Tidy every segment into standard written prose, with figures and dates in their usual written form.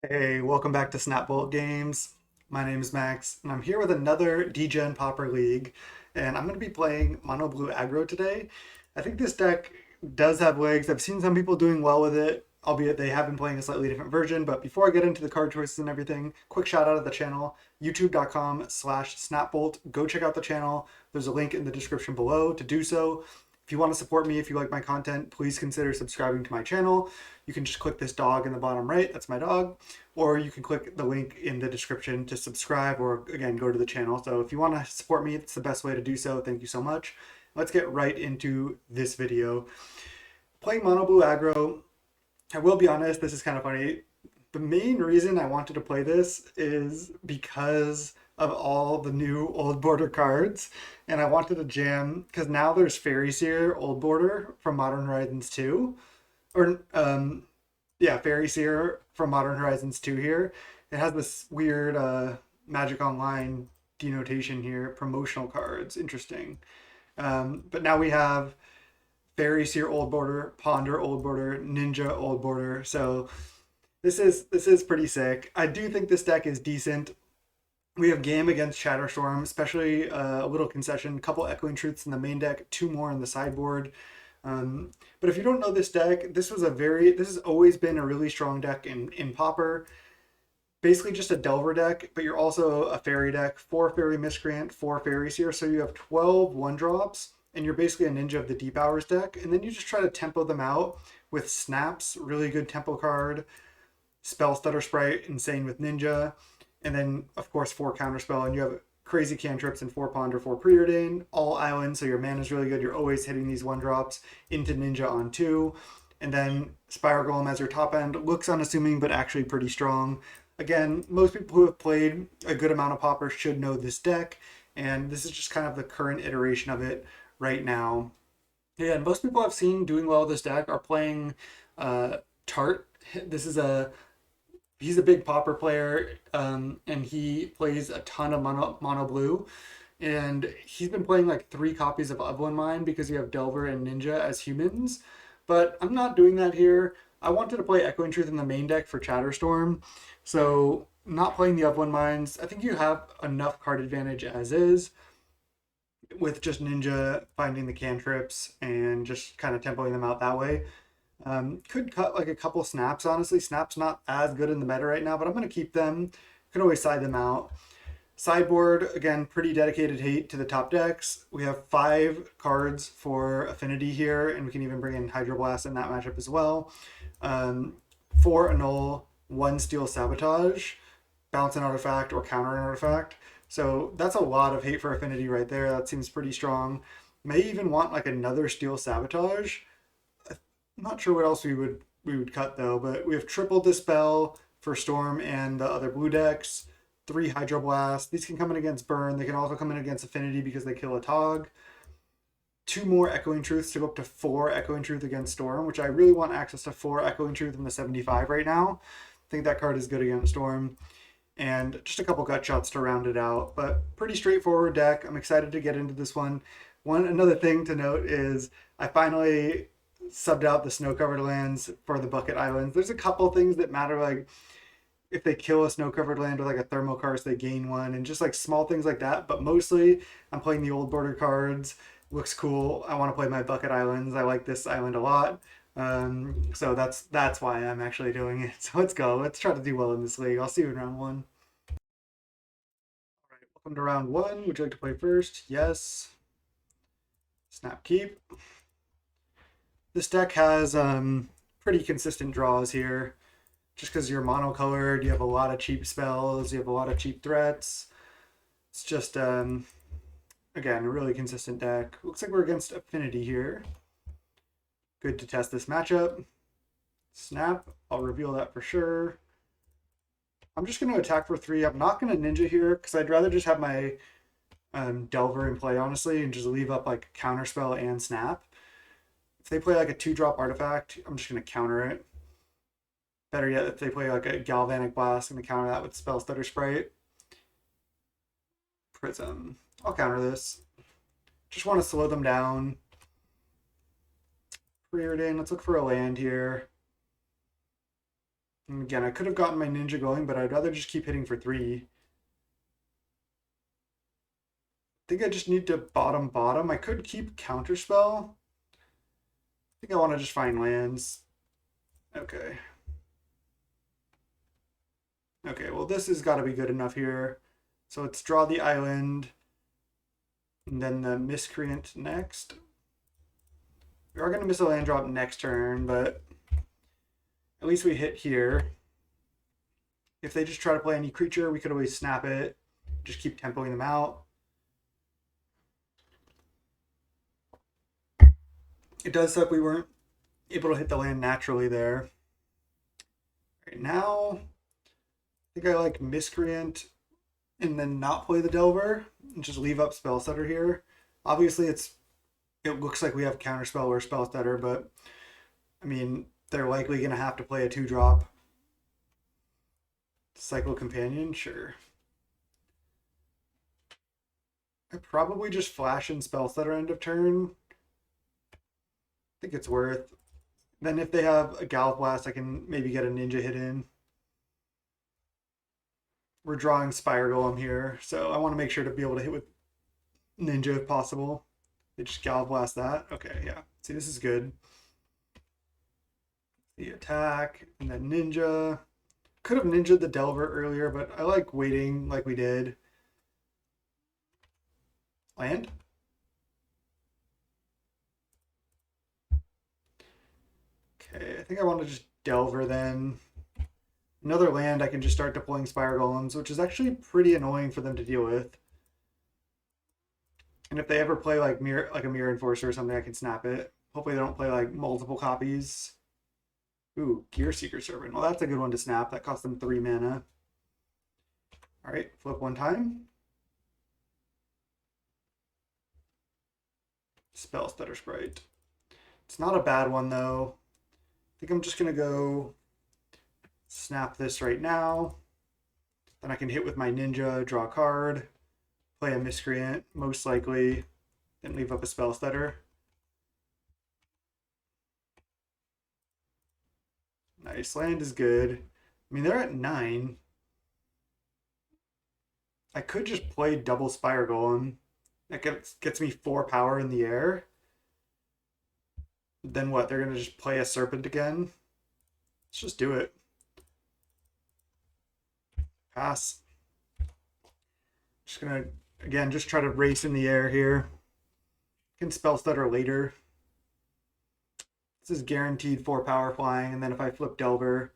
Hey, welcome back to Snapbolt Games. My name is Max, and I'm here with another DGen Pauper League, and I'm going to be playing Mono Blue Aggro today. I think this deck does have legs. I've seen some people doing well with it, albeit they have been playing a slightly different version. But before I get into the card choices and everything, quick shout out of the channel, youtube.com/snapbolt. Go check out the channel. There's a link in the description below to do so. If you want to support me, if you like my content, please consider subscribing to my channel. You can just click this dog in the bottom right, that's my dog, or you can click the link in the description to subscribe or again go to the channel. So if you want to support me, it's the best way to do so. Thank you so much. Let's get right into this video. Playing Mono Blue Aggro, I will be honest, this is kind of funny. The main reason I wanted to play this is because of all the new old border cards, and I wanted to jam because now there's Fairy Seer old border from Modern Horizons 2, or yeah, Fairy Seer from Modern Horizons 2 here. It has this weird Magic Online denotation here, promotional cards, interesting. But now we have Fairy Seer old border, Ponder old border, Ninja old border. So this is pretty sick. I do think this deck is decent. We have game against Shatterstorm, especially a little concession, a couple Echoing Truths in the main deck, two more in the sideboard. But if you don't know this deck, this has always been a really strong deck in Pauper. Basically just a Delver deck, but you're also a Fairy deck, 4 Fairy Miscreant, 4 Fairies here, so you have 12 1-drops, and you're basically a Ninja of the Deep Hours deck, and then you just try to tempo them out with Snaps, really good tempo card, Spell Stutter Sprite, insane with Ninja, and then of course 4 Counterspell, and you have crazy cantrips and 4 Ponder, 4 Preordain, all island, so your mana is really good. You're always hitting these 1-drops into Ninja on 2. And then Spiral Golem as your top end looks unassuming, but actually pretty strong. Again, most people who have played a good amount of Pauper should know this deck, and this is just kind of the current iteration of it right now. Yeah, and most people I've seen doing well with this deck are playing Tart. This is a He's a big Pauper player, and he plays a ton of mono blue. And he's been playing like 3 copies of Upland Mine because you have Delver and Ninja as humans. But I'm not doing that here. I wanted to play Echoing Truth in the main deck for Chatterstorm. So not playing the Upland Mines. I think you have enough card advantage as is with just Ninja finding the cantrips and just kind of tempoing them out that way. Could cut like a couple snaps, honestly. Snap's not as good in the meta right now, but I'm going to keep them. Can always side them out. Sideboard, again, pretty dedicated hate to the top decks. We have 5 cards for Affinity here, and we can even bring in Hydroblast in that matchup as well. 4 Annul, 1 Steal Sabotage, bounce an artifact or counter an artifact. So that's a lot of hate for Affinity right there. That seems pretty strong. May even want like another Steal Sabotage. I'm not sure what else we would cut though, but we have triple Dispel for Storm and the other blue decks. 3 Hydroblast. These can come in against Burn. They can also come in against Affinity because they kill a Tog. 2 more Echoing Truths to go up to 4 Echoing Truth against Storm, which I really want access to 4 Echoing Truth in the 75 right now. I think that card is good against Storm. And just a couple gut shots to round it out. But pretty straightforward deck. I'm excited to get into this one. Another thing to note is I finally subbed out the snow-covered lands for the bucket islands. There's a couple things that matter, like if they kill a snow-covered land with like a thermal card, they gain 1, and just like small things like that. But mostly, I'm playing the old border cards. Looks cool. I want to play my bucket islands. I like this island a lot. So that's why I'm actually doing it. So let's go. Let's try to do well in this league. I'll see you in round 1. All right, welcome to round 1. Would you like to play first? Yes. Snap keep. This deck has pretty consistent draws here. Just because you're monocolored, you have a lot of cheap spells, you have a lot of cheap threats. It's just, again, a really consistent deck. Looks like we're against Affinity here. Good to test this matchup. Snap, I'll reveal that for sure. I'm just going to attack for 3. I'm not going to Ninja here because I'd rather just have my Delver in play, honestly, and just leave up like Counterspell and Snap. If they play like a 2-drop artifact, I'm just going to counter it. Better yet, if they play like a Galvanic Blast, I'm going to counter that with Spell Stutter Sprite. Prism. I'll counter this. Just want to slow them down. Preordain, let's look for a land here. And again, I could have gotten my ninja going, but I'd rather just keep hitting for 3. I think I just need to bottom. I could keep counterspell. I think I want to just find lands. Okay. Okay, well this has got to be good enough here. So let's draw the island. And then the miscreant next. We are going to miss a land drop next turn, but at least we hit here. If they just try to play any creature, we could always snap it. Just keep tempoing them out. It does suck we weren't able to hit the land naturally there. Right now, I think I like miscreant and then not play the Delver and just leave up Spellstutter here. Obviously, it looks like we have Counterspell or Spellstutter, but I mean, they're likely going to have to play a 2-drop. Cycle Companion, sure. I probably just flash in Spellstutter end of turn. I think it's worth. Then if they have a Gallop Blast, I can maybe get a Ninja hit in. We're drawing Spire Golem here, so I want to make sure to be able to hit with Ninja if possible. They just Gallop Blast that. Okay, yeah. See, this is good. The attack, and then Ninja. Could have Ninja'd the Delver earlier, but I like waiting like we did. Land? Okay, I think I want to just Delver then. Another land, I can just start deploying Spire Golems, which is actually pretty annoying for them to deal with. And if they ever play like a Mirror Enforcer or something, I can snap it. Hopefully they don't play like multiple copies. Ooh, Gear Seeker Servant. Well, that's a good one to snap. That cost them 3 mana. All right, flip one time. Spell Stutter Sprite. It's not a bad one though. I think I'm just gonna go snap this right now. Then I can hit with my Ninja, draw a card, play a Miscreant, most likely, then leave up a Spell Stutter. Nice, land is good. I mean, they're at 9. I could just play double Spire Golem. That gets me 4 power in the air. Then what? They're going to just play a Serpent again? Let's just do it. Pass. Just going to, again, just try to race in the air here. Can Spell Stutter later. This is guaranteed 4 power flying, and then if I flip Delver,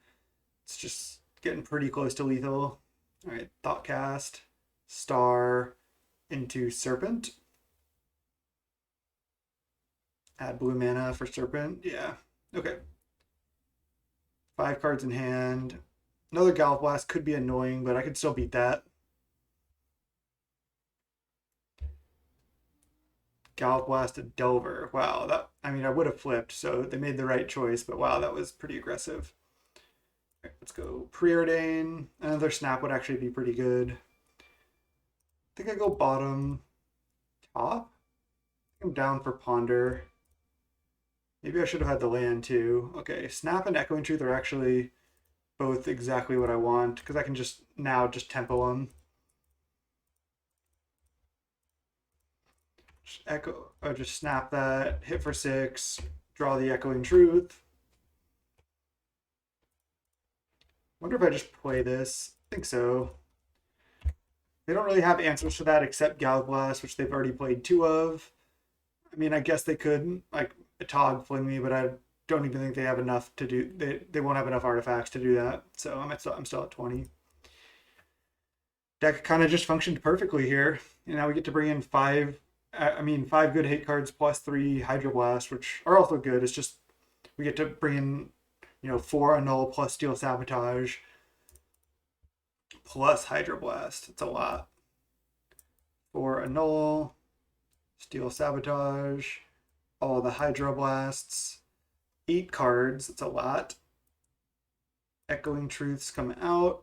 it's just getting pretty close to lethal. All right, Thoughtcast, Star into Serpent. Add blue mana for Serpent. Yeah, okay. 5 cards in hand. Another Gallop Blast could be annoying, but I could still beat that. Gallop Blast to Delver. Wow, that, I mean, I would have flipped, so they made the right choice, but wow, that was pretty aggressive. All right, let's go Preordain. Another snap would actually be pretty good. I think I go bottom, top. I'm down for Ponder. Maybe I should have had the land too. Okay, Snap and Echoing Truth are actually both exactly what I want, because I can just now just tempo them. Just snap that, hit for 6, draw the Echoing Truth. Wonder if I just play this. I think so. They don't really have answers to that except Gallop Blast, which they've already played 2 of. I mean, I guess they could, like, a Tog fling me, but I don't even think they have enough to do. They won't have enough artifacts to do that. So I'm still at 20. Deck kind of just functioned perfectly here. And now we get to bring in 5 good hate cards plus 3 Hydroblast, which are also good. It's just we get to bring in, 4 Annul plus Steel Sabotage plus Hydroblast. It's a lot. 4 Annul, Steel Sabotage, all the Hydroblasts, 8 cards. It's a lot. Echoing Truths come out.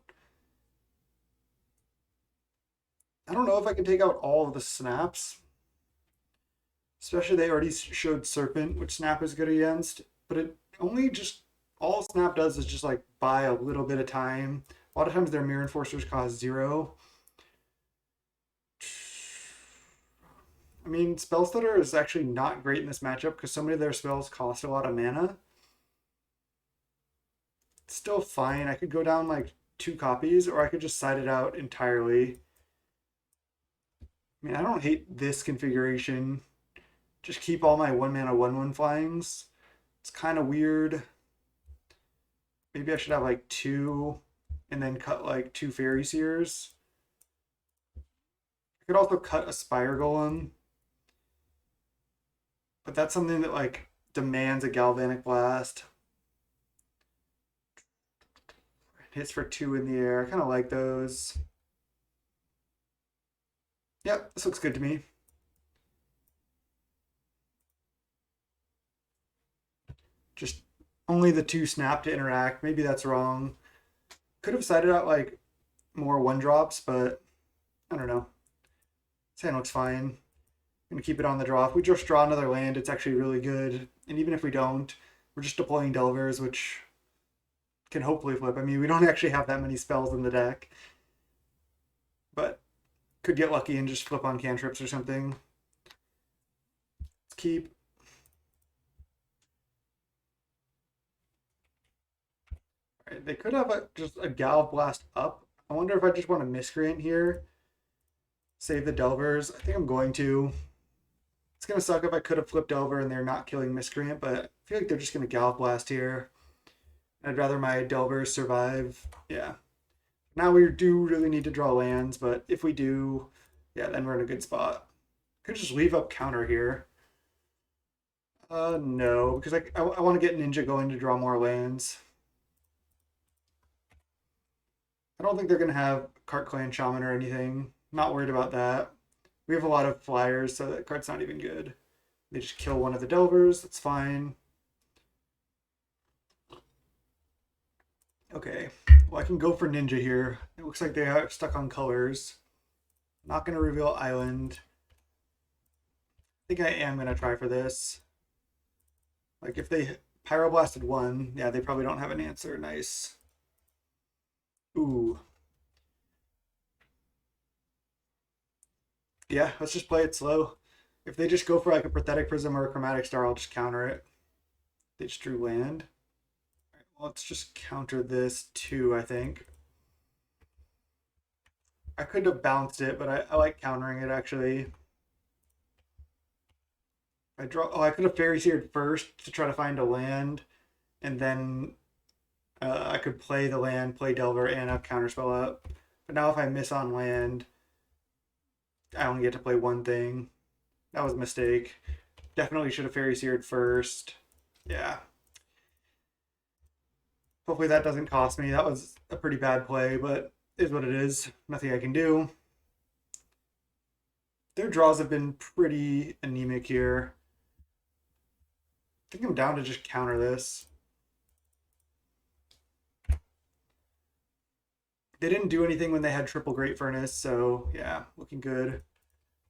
I don't know if I can take out all of the snaps. Especially they already showed Serpent, which Snap is good against, but it only just all Snap does is just like buy a little bit of time. A lot of times their Mirror Enforcers cost 0. I mean, Spell Stutter is actually not great in this matchup because so many of their spells cost a lot of mana. It's still fine. I could go down like 2 copies, or I could just side it out entirely. I mean, I don't hate this configuration. Just keep all my 1 mana 1/1 flyings. It's kind of weird. Maybe I should have like 2 and then cut like 2 Fairy Seers. I could also cut a Spire Golem. But that's something that like demands a Galvanic Blast. Hits for 2 in the air. I kind of like those. Yep, this looks good to me. Just only the 2 snap to interact. Maybe that's wrong. Could have sided out like more 1-drops, but I don't know. This hand looks fine. I'm gonna keep it on the draw. If we just draw another land, it's actually really good. And even if we don't, we're just deploying Delvers, which can hopefully flip. I mean, we don't actually have that many spells in the deck, but could get lucky and just flip on cantrips or something. Let's keep. All right, they could have just a Gal Blast up. I wonder if I just want to Miscreant here. Save the Delvers. I think I'm going to. It's going to suck if I could have flipped over and they're not killing Miscreant, but I feel like they're just going to Gal Blast here. I'd rather my Delvers survive. Yeah. Now we do really need to draw lands, but if we do, yeah, then we're in a good spot. Could just leave up counter here. No, because I want to get Ninja going to draw more lands. I don't think they're going to have Cart Clan Shaman or anything. Not worried about that. We have a lot of flyers, so that card's not even good. They just kill one of the Delvers. That's fine. Okay. Well, I can go for Ninja here. It looks like they are stuck on colors. Not going to reveal Island. I think I am going to try for this. Like, if they Pyroblasted 1, yeah, they probably don't have an answer. Nice. Ooh. Yeah, let's just play it slow. If they just go for like a Pathetic Prism or a Chromatic Star, I'll just counter it. They just drew land. Right, well, let's just counter this too, I think. I could have bounced it, but I like countering it actually. I draw. Oh, I could have Fairy Seared first to try to find a land, and then I could play the land, play Delver, and have Counterspell up. But now if I miss on land, I only get to play one thing. That was a mistake. Definitely should have Fairy Seared first. Yeah. Hopefully that doesn't cost me. That was a pretty bad play, but it is what it is. Nothing I can do. Their draws have been pretty anemic here. I think I'm down to just counter this. They didn't do anything when they had triple Great Furnace, so yeah, looking good.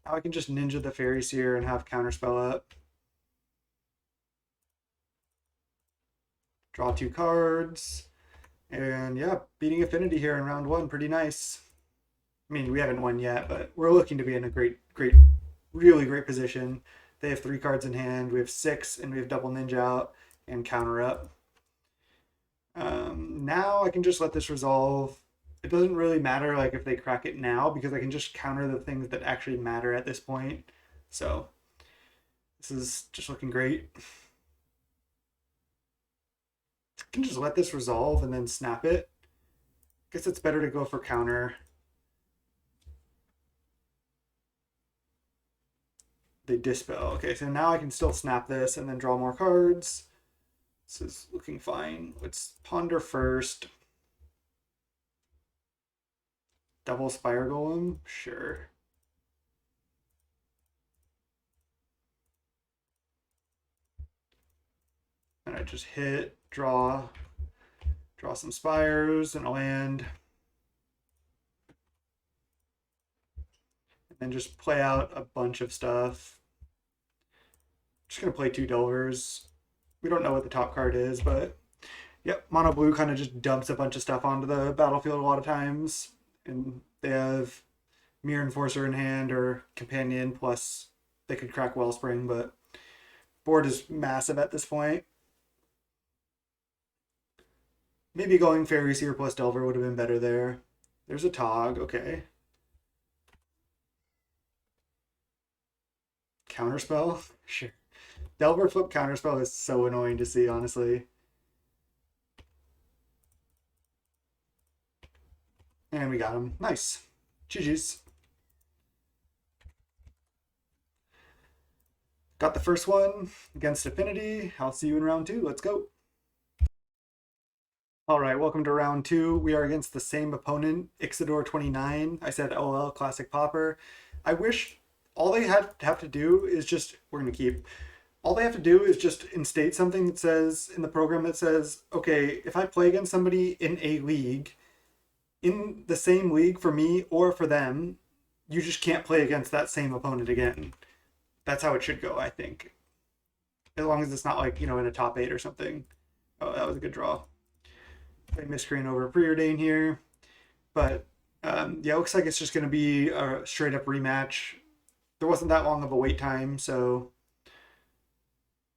Now I can just Ninja the Fairy Seer and have Counterspell up. Draw 2 cards. And yeah, beating Affinity here in round 1, pretty nice. I mean, we haven't won yet, but we're looking to be in a really great position. They have 3 cards in hand. We have 6, and we have double Ninja out and counter up. Now I can just let this resolve. It doesn't really matter like if they crack it now because I can just counter the things that actually matter at this point. So this is just looking great. I can just let this resolve and then snap it. I guess it's better to go for counter. They dispel. Okay, so now I can still snap this and then draw more cards. This is looking fine. Let's ponder first. Double Spire Golem? Sure. And I just hit, draw some spires and a land. And then just play out a bunch of stuff. Just gonna play 2 Delvers. We don't know what the top card is, but Yep, mono blue kind of just dumps a bunch of stuff onto the battlefield a lot of times, and they have Mirror Enforcer in hand or Companion, plus they could crack Wellspring, but board is massive at this point. Maybe going Fairy Seer plus Delver would have been better there. There's a Tog, okay. Counterspell? Sure. Delver flip Counterspell is so annoying to see, honestly. And we got him. Nice. GG's. Got the first one against Affinity. I'll see you in round 2. Let's go. All right, welcome to round 2. We are against the same opponent, Ixidor29. I said LOL, classic Pauper. I wish all they have to do is just, we're going to keep, all they have to do is just instate something that says, in the program that says, okay, if I play against somebody in a league, in the same league for me or for them, you just can't play against that same opponent again. That's how it should go, I think. As long as it's not like, in a top 8 or something. Oh, that was a good draw. Play Miscreant over Preordain here. But yeah, it looks like it's just going to be a straight up rematch. There wasn't that long of a wait time, so.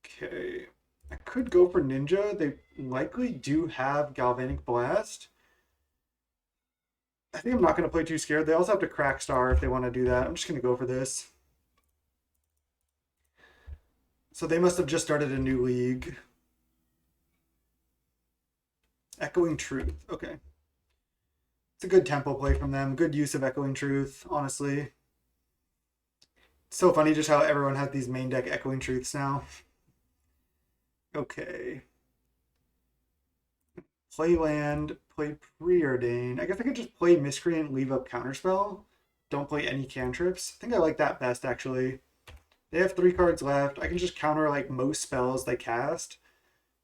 Okay. I could go for Ninja. They likely do have Galvanic Blast. I think I'm not going to play too scared. They also have to crack Star if they want to do that. I'm just going to go for this. So they must have just started a new league. Echoing Truth. Okay. It's a good tempo play from them. Good use of Echoing Truth, honestly. It's so funny just how everyone has these main deck Echoing Truths now. Okay. Play land, play Preordain. I guess I could just play Miscreant, leave up Counterspell. Don't play any cantrips. I think I like that best, actually. They have 3 cards left. I can just counter like most spells they cast.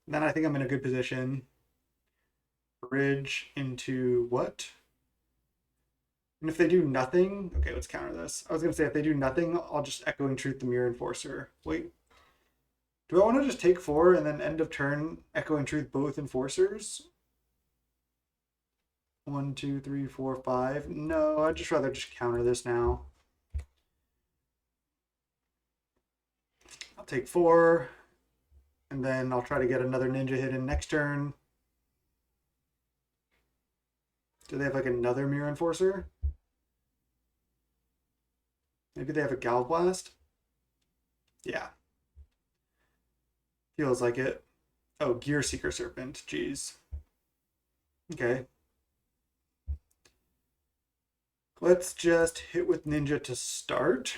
And then I think I'm in a good position. Bridge into what? And if they do nothing, okay, let's counter this. I was gonna say if they do nothing, I'll just Echoing Truth the Mirror Enforcer. Wait, do I want to just take 4 and then end of turn Echoing Truth both Enforcers? 1, 2, 3, 4, 5. No, I'd just rather just counter this now. I'll take 4, and then I'll try to get another Ninja hit in next turn. Do they have like another Mirror Enforcer? Maybe they have a Gal Blast? Yeah. Feels like it. Oh, Gear Seeker Serpent. Jeez. Okay. Let's just hit with Ninja to start.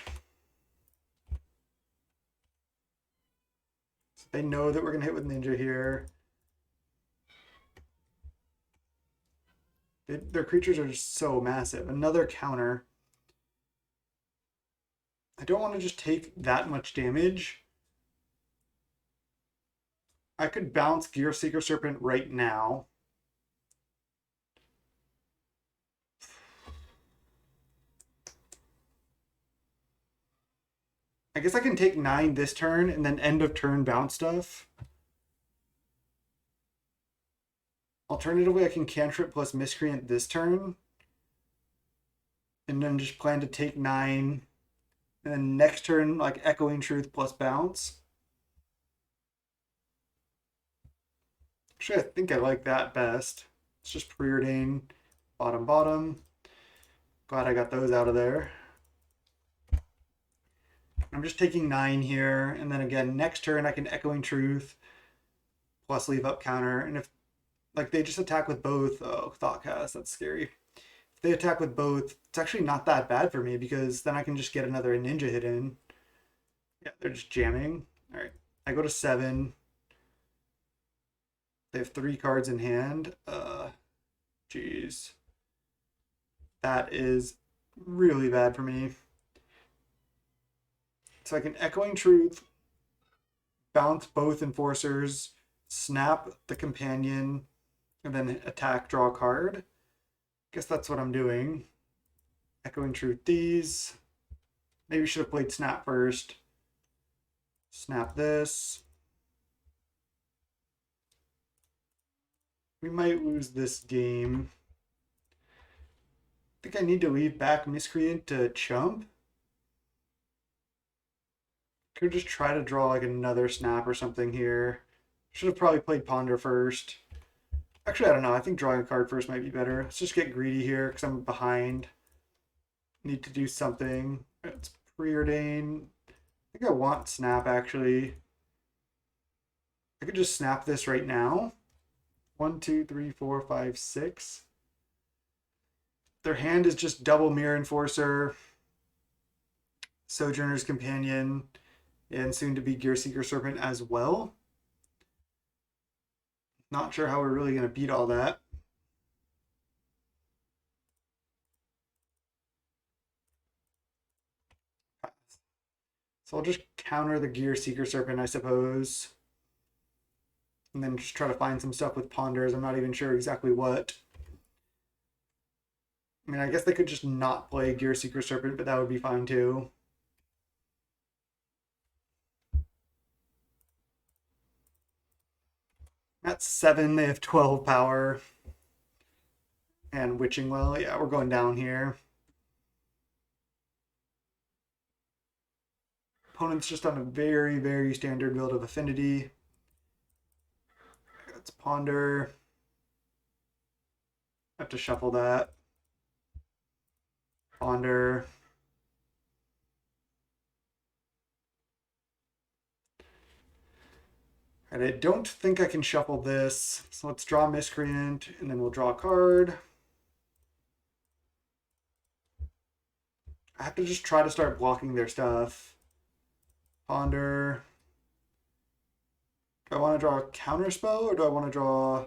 So they know that we're going to hit with Ninja here. Their creatures are just so massive. Another counter. I don't want to just take that much damage. I could bounce Gear Seeker Serpent right now. I guess I can take 9 this turn and then end of turn bounce stuff. Alternatively, I can cantrip plus Miscreant this turn. And then just plan to take 9. And then next turn, like Echoing Truth plus bounce. Actually, I think I like that best. It's just Preordain, bottom, bottom. Glad I got those out of there. I'm just taking 9 here. And then again, next turn, I can Echoing Truth plus leave up counter. And if like they just attack with both, oh, Thoughtcast, that's scary. If they attack with both, it's actually not that bad for me because then I can just get another Ninja hit in. Yeah, they're just jamming. All right, I go to 7. They have 3 cards in hand. Jeez. That is really bad for me. So I can Echoing Truth, bounce both Enforcers, snap the Companion, and then attack, draw a card. Guess that's what I'm doing. Echoing Truth these. Maybe should have played Snap first. Snap this. We might lose this game. I think I need to leave back Miscreant to chump. Could just try to draw like another snap or something here. Should have probably played Ponder first. Actually, I don't know. I think drawing a card first might be better. Let's just get greedy here because I'm behind. Need to do something. It's preordained. I think I want snap actually. I could just snap this right now. 1, 2, 3, 4, 5, 6. Their hand is just double Mirror Enforcer, Sojourner's Companion, and soon to be Gearseeker Serpent as well. Not sure how we're really going to beat all that. So I'll just counter the Gearseeker Serpent, I suppose. And then just try to find some stuff with Ponders. I'm not even sure exactly what. I mean, I guess they could just not play Gearseeker Serpent, but that would be fine too. At 7, they have 12 power. And Witching Well, yeah, we're going down here. Opponent's just on a very, very standard build of Affinity. Let's Ponder. I have to shuffle that. Ponder. And I don't think I can shuffle this. So let's draw Miscreant, and then we'll draw a card. I have to just try to start blocking their stuff. Ponder. Do I want to draw a Counterspell, or do I want to draw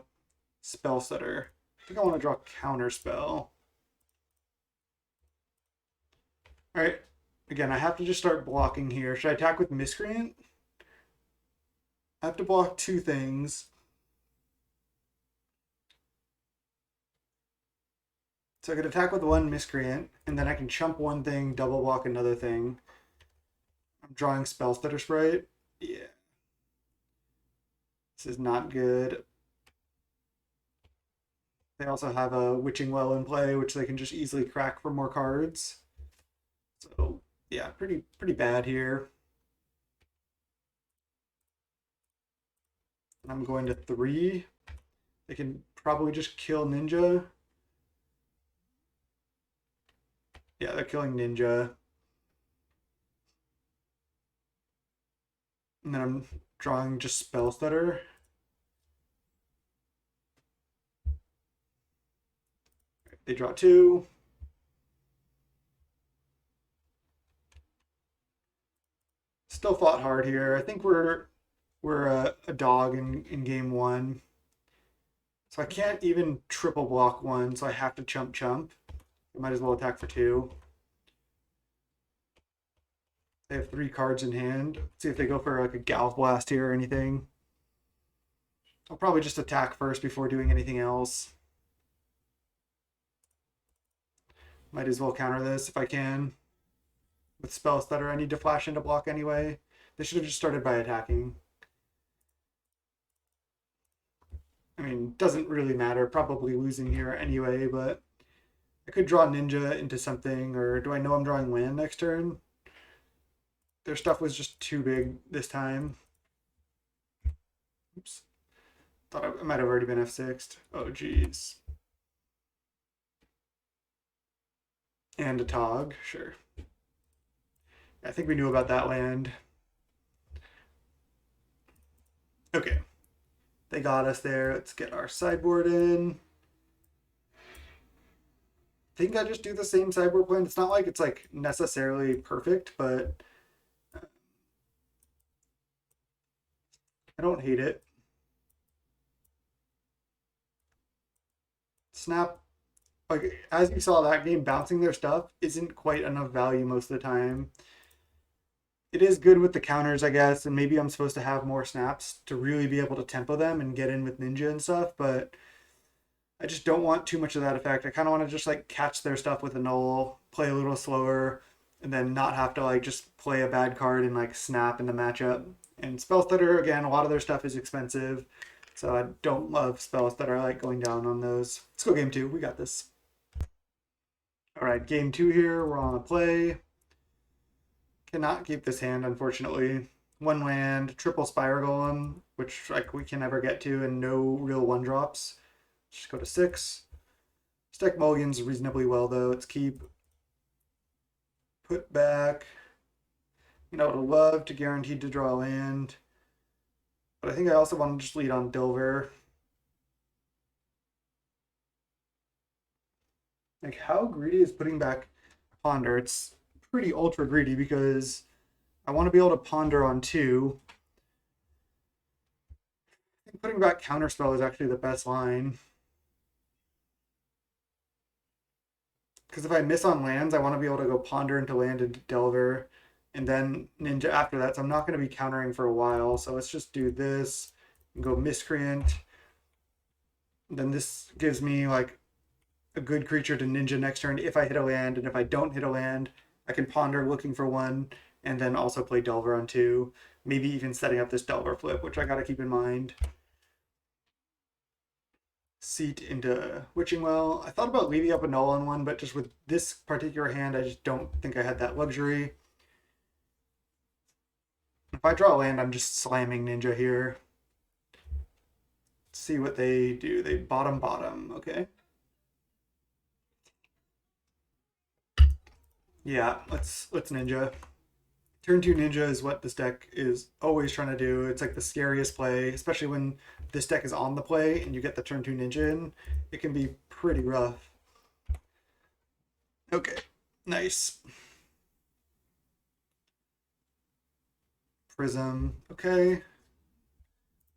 Spell Setter? I think I want to draw Counterspell. All right. Again, I have to just start blocking here. Should I attack with Miscreant? I have to block 2 things. So I could attack with 1 Miscreant, and then I can chump 1 thing, double block another thing. I'm drawing Spellstutter Sprite. Yeah. This is not good. They also have a Witching Well in play, which they can just easily crack for more cards. So yeah, pretty bad here. I'm going to 3. They can probably just kill Ninja. Yeah, they're killing Ninja. And then I'm drawing just Spell Stutter. They draw 2. Still fought hard here. I think we're a dog in game 1. So I can't even triple block 1, so I have to chump. I might as well attack for 2. They have 3 cards in hand. Let's see if they go for like a Gallop Blast here or anything. I'll probably just attack first before doing anything else. Might as well counter this if I can. With Spell Stutter, I need to flash into block anyway. They should have just started by attacking. I mean, doesn't really matter. Probably losing here anyway, but I could draw Ninja into something, or do I know I'm drawing land next turn? Their stuff was just too big this time. Oops. Thought I might have already been F6'd. Oh, geez. And a Tog, sure. I think we knew about that land. Okay. They got us there. Let's get our sideboard in. I think I just do the same sideboard plan. It's not like it's like necessarily perfect, but I don't hate it. Snap, like as you saw that game, bouncing their stuff isn't quite enough value most of the time. It is good with the counters, I guess, and maybe I'm supposed to have more snaps to really be able to tempo them and get in with Ninja and stuff, but I just don't want too much of that effect. I kind of want to just like catch their stuff with a null, play a little slower, and then not have to like just play a bad card and like snap in the matchup. And Spell Stutter, again, a lot of their stuff is expensive. So I don't love spells that are like going down on those. Let's go game 2. We got this. All right, game 2 here. We're on a play. Cannot keep this hand, unfortunately. One land, triple Spire Golem, which like we can never get to, and no real 1-drops. Just go to 6. Stack mulligans reasonably well, though. Let's keep. Put back. You know, I would love to guarantee to draw a land. But I think I also want to just lead on Delver. Like, how greedy is putting back Ponder? It's pretty ultra greedy because I want to be able to ponder on 2. I think putting back Counterspell is actually the best line. Because if I miss on lands, I want to be able to go ponder into land into Delver, and then Ninja after that. So I'm not going to be countering for a while. So let's just do this and go Miscreant. Then this gives me like a good creature to Ninja next turn if I hit a land, and if I don't hit a land, I can ponder looking for 1, and then also play Delver on 2. Maybe even setting up this Delver flip, which I got to keep in mind. Seat into Witching Well. I thought about leaving up a null on 1, but just with this particular hand, I just don't think I had that luxury. If I draw a land, I'm just slamming Ninja here. Let's see what they do. They bottom. Okay. Yeah, let's Ninja. Turn 2 Ninja is what this deck is always trying to do. It's like the scariest play, especially when this deck is on the play and you get the turn 2 Ninja in. It can be pretty rough. Okay, nice. Prism, okay.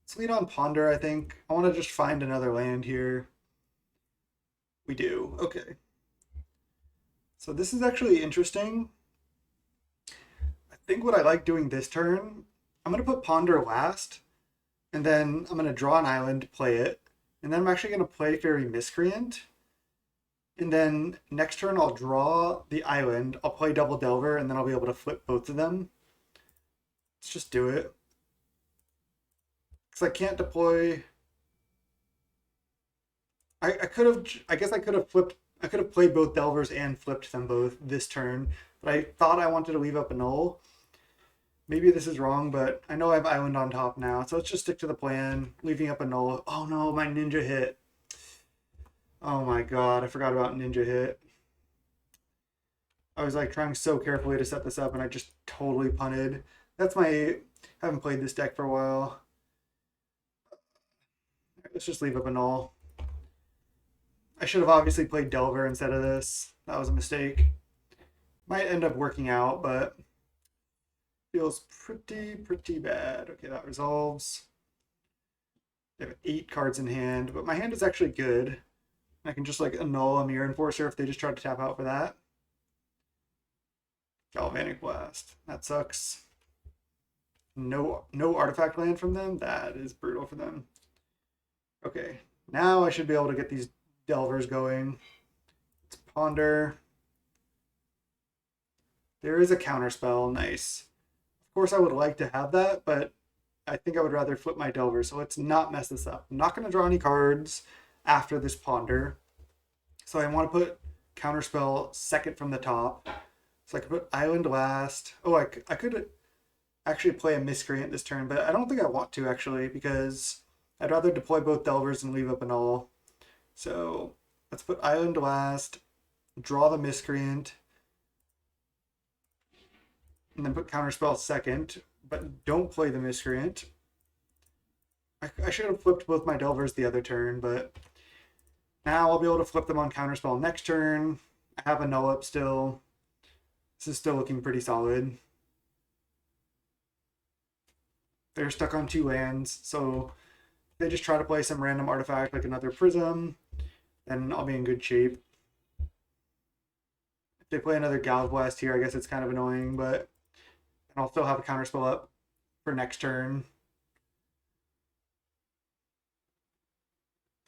Let's lead on Ponder, I think. I want to just find another land here. We do, okay. So this is actually interesting. I think what I like doing this turn, I'm going to put Ponder last, and then I'm going to draw an island, play it, and then I'm actually going to play Fairy Miscreant. And then next turn I'll draw the island, I'll play double Delver, and then I'll be able to flip both of them. Let's just do it. Because I can't deploy. I could have, I guess I could have flipped, I could have played both Delvers and flipped them both this turn, but I thought I wanted to leave up a null. Maybe this is wrong, but I know I have island on top now, so let's just stick to the plan, leaving up a null. Oh no, my Ninja hit. Oh my god, I forgot about Ninja hit. I was like trying so carefully to set this up and I just totally punted. That's my, haven't played this deck for a while. Let's just leave up a null. I should have obviously played Delver instead of this. That was a mistake. Might end up working out, but feels pretty bad. Okay, that resolves. They have 8 cards in hand, but my hand is actually good. I can just like annul a Mirror Enforcer if they just try to tap out for that. Galvanic Blast. That sucks. No artifact land from them. That is brutal for them. Okay, now I should be able to get these Delvers going. Let's Ponder. There is a counterspell. Nice. Of course, I would like to have that, but I think I would rather flip my Delver. So let's not mess this up. I'm not going to draw any cards after this Ponder. So I want to put counterspell second from the top. So I could put Island last. Oh, I could actually play a Miscreant this turn, but I don't think I want to actually because I'd rather deploy both Delvers and leave up a null. So let's put Island last, draw the Miscreant, and then put Counterspell second, but don't play the Miscreant. I should have flipped both my Delvers the other turn, but now I'll be able to flip them on Counterspell next turn. I have a null up still. This is still looking pretty solid. They're stuck on 2 lands, so if they just try to play some random artifact like another Prism, then I'll be in good shape. If they play another Galvblast here, I guess it's kind of annoying, but I'll still have a counterspell up for next turn.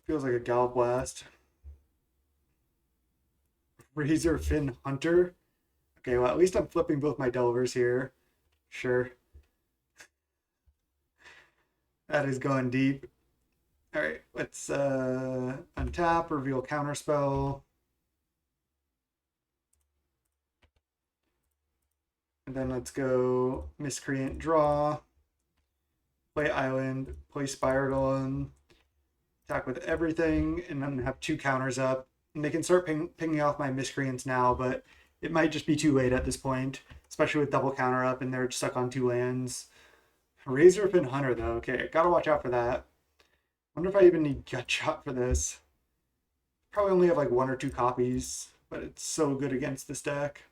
Feels like a Galvblast. Razorfin Hunter. Okay, well, at least I'm flipping both my Delvers here. Sure. That is going deep. All right, let's untap, reveal counterspell, and then let's go miscreant draw, play island, play Spiragon, attack with everything, and then have 2 counters up. And they can start pinging off my miscreants now, but it might just be too late at this point, especially with double counter up and they're stuck on 2 lands. Razorpin Hunter though, okay, gotta watch out for that. Wonder if I even need gut shot for this. Probably only have like 1 or 2 copies, but it's so good against this deck.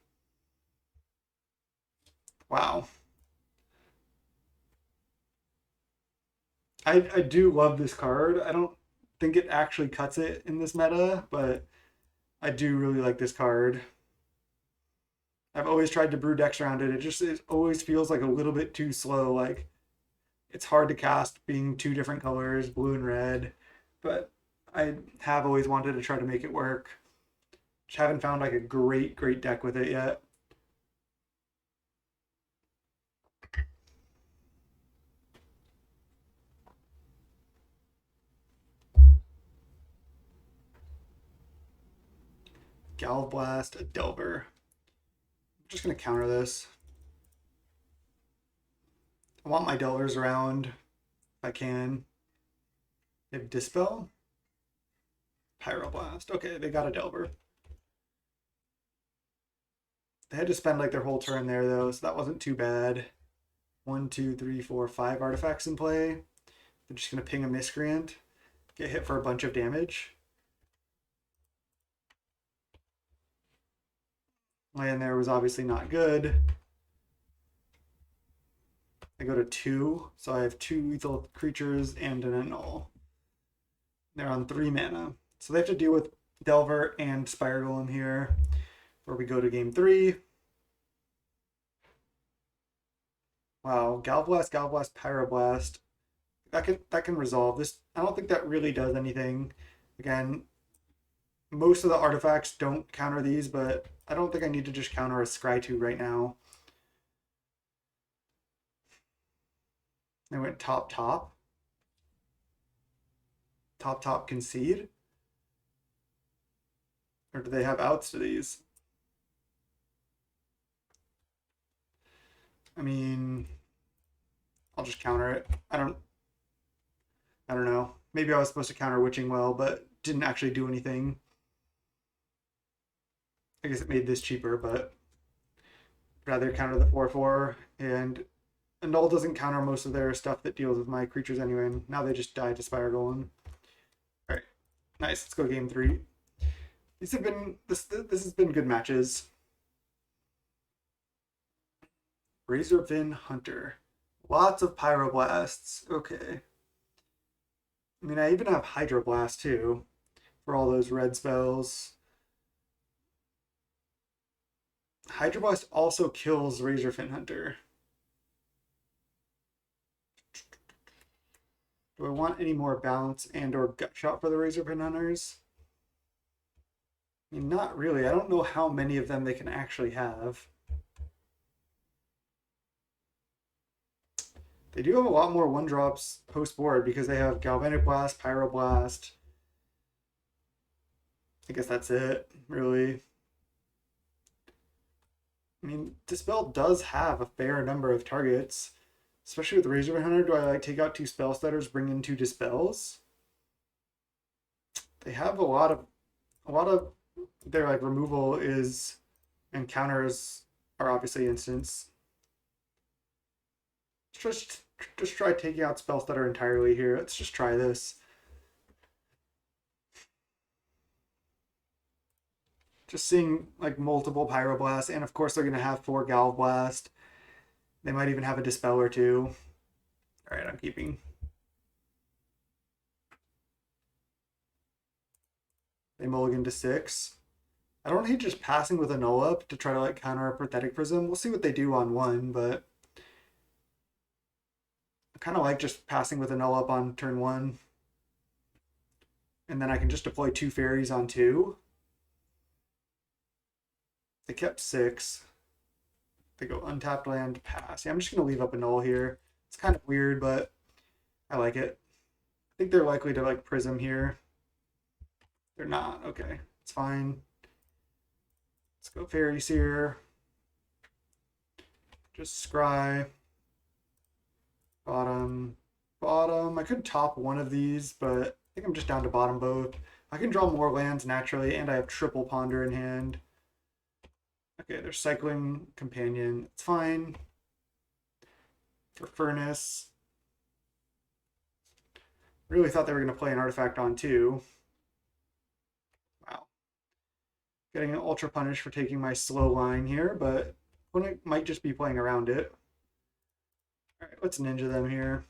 Wow. I do love this card. I don't think it actually cuts it in this meta, but I do really like this card. I've always tried to brew decks around it. It always feels like a little bit too slow. Like it's hard to cast being 2 different colors, blue and red. But I have always wanted to try to make it work. Just haven't found like a great deck with it yet. Galvblast, a Delver. I'm just gonna counter this. I want my Delvers around if I can. They have Dispel. Pyroblast. Okay, they got a Delver. They had to spend like their whole turn there though, so that wasn't too bad. 1, 2, 3, 4, 5 artifacts in play. They're just gonna ping a miscreant, get hit for a bunch of damage. Land there was obviously not good. I go to 2, so I have 2 lethal creatures and an annul. They're on 3 mana. So they have to deal with Delver and Spire Golem here, where we go to game 3. Wow, Galvblast, Pyroblast. That can resolve this. I don't think that really does anything. Again, most of the artifacts don't counter these, but I don't think I need to just counter a Scry 2 right now. They went top. Top concede? Or do they have outs to these? I mean, I'll just counter it. I don't know. Maybe I was supposed to counter Witching Well, but didn't actually do anything. I guess it made this cheaper, but rather counter the 4/4, and Annul doesn't counter most of their stuff that deals with my creatures anyway. Now they just die to Spire Golem. All right, nice. Let's go game 3. These have been this has been good matches. Razorpin Hunter, lots of Pyroblasts. Okay. I mean, I even have Hydroblast too for all those red spells. Hydroblast also kills Razorfin Hunter. Do I want any more balance and or gut shot for the Razorpin Hunters? I mean, not really. I don't know how many of them they can actually have. They do have a lot more 1-drops post-board because they have Galvanic Blast, Pyroblast. I guess that's it, really. I mean, Dispel does have a fair number of targets. Especially with Razorpin Hunter, do I like take out 2 spell stutters, bring in 2 dispels? They have a lot of their like removal is and counters are obviously instants. Just try taking out spell stutter entirely here. Let's just try this. Just seeing like multiple Pyroblasts, and of course they're gonna have 4 Galvblast. They might even have a Dispel or 2. All right, I'm keeping. They mulligan to 6. I don't hate just passing with a null up to try to like counter a Pathetic Prism. We'll see what they do on 1, but I kind of like just passing with a null up on turn 1. And then I can just deploy 2 fairies on 2. They kept 6. They go untapped land, pass. Yeah, I'm just going to leave up a null here. It's kind of weird, but I like it. think they're likely to like prism here. They're not. Okay, it's fine. Let's go Fairy Seer. Just scry. Bottom. Bottom. I could top one of these, but I think I'm just down to bottom both. I can draw more lands naturally, and I have triple Ponder in hand. Okay, they're cycling Companion. It's fine. For Furnace. Really thought they were going to play an artifact on too. Wow. Getting an Ultra Punish for taking my slow line here, but opponent might just be playing around it. All right, let's ninja them here.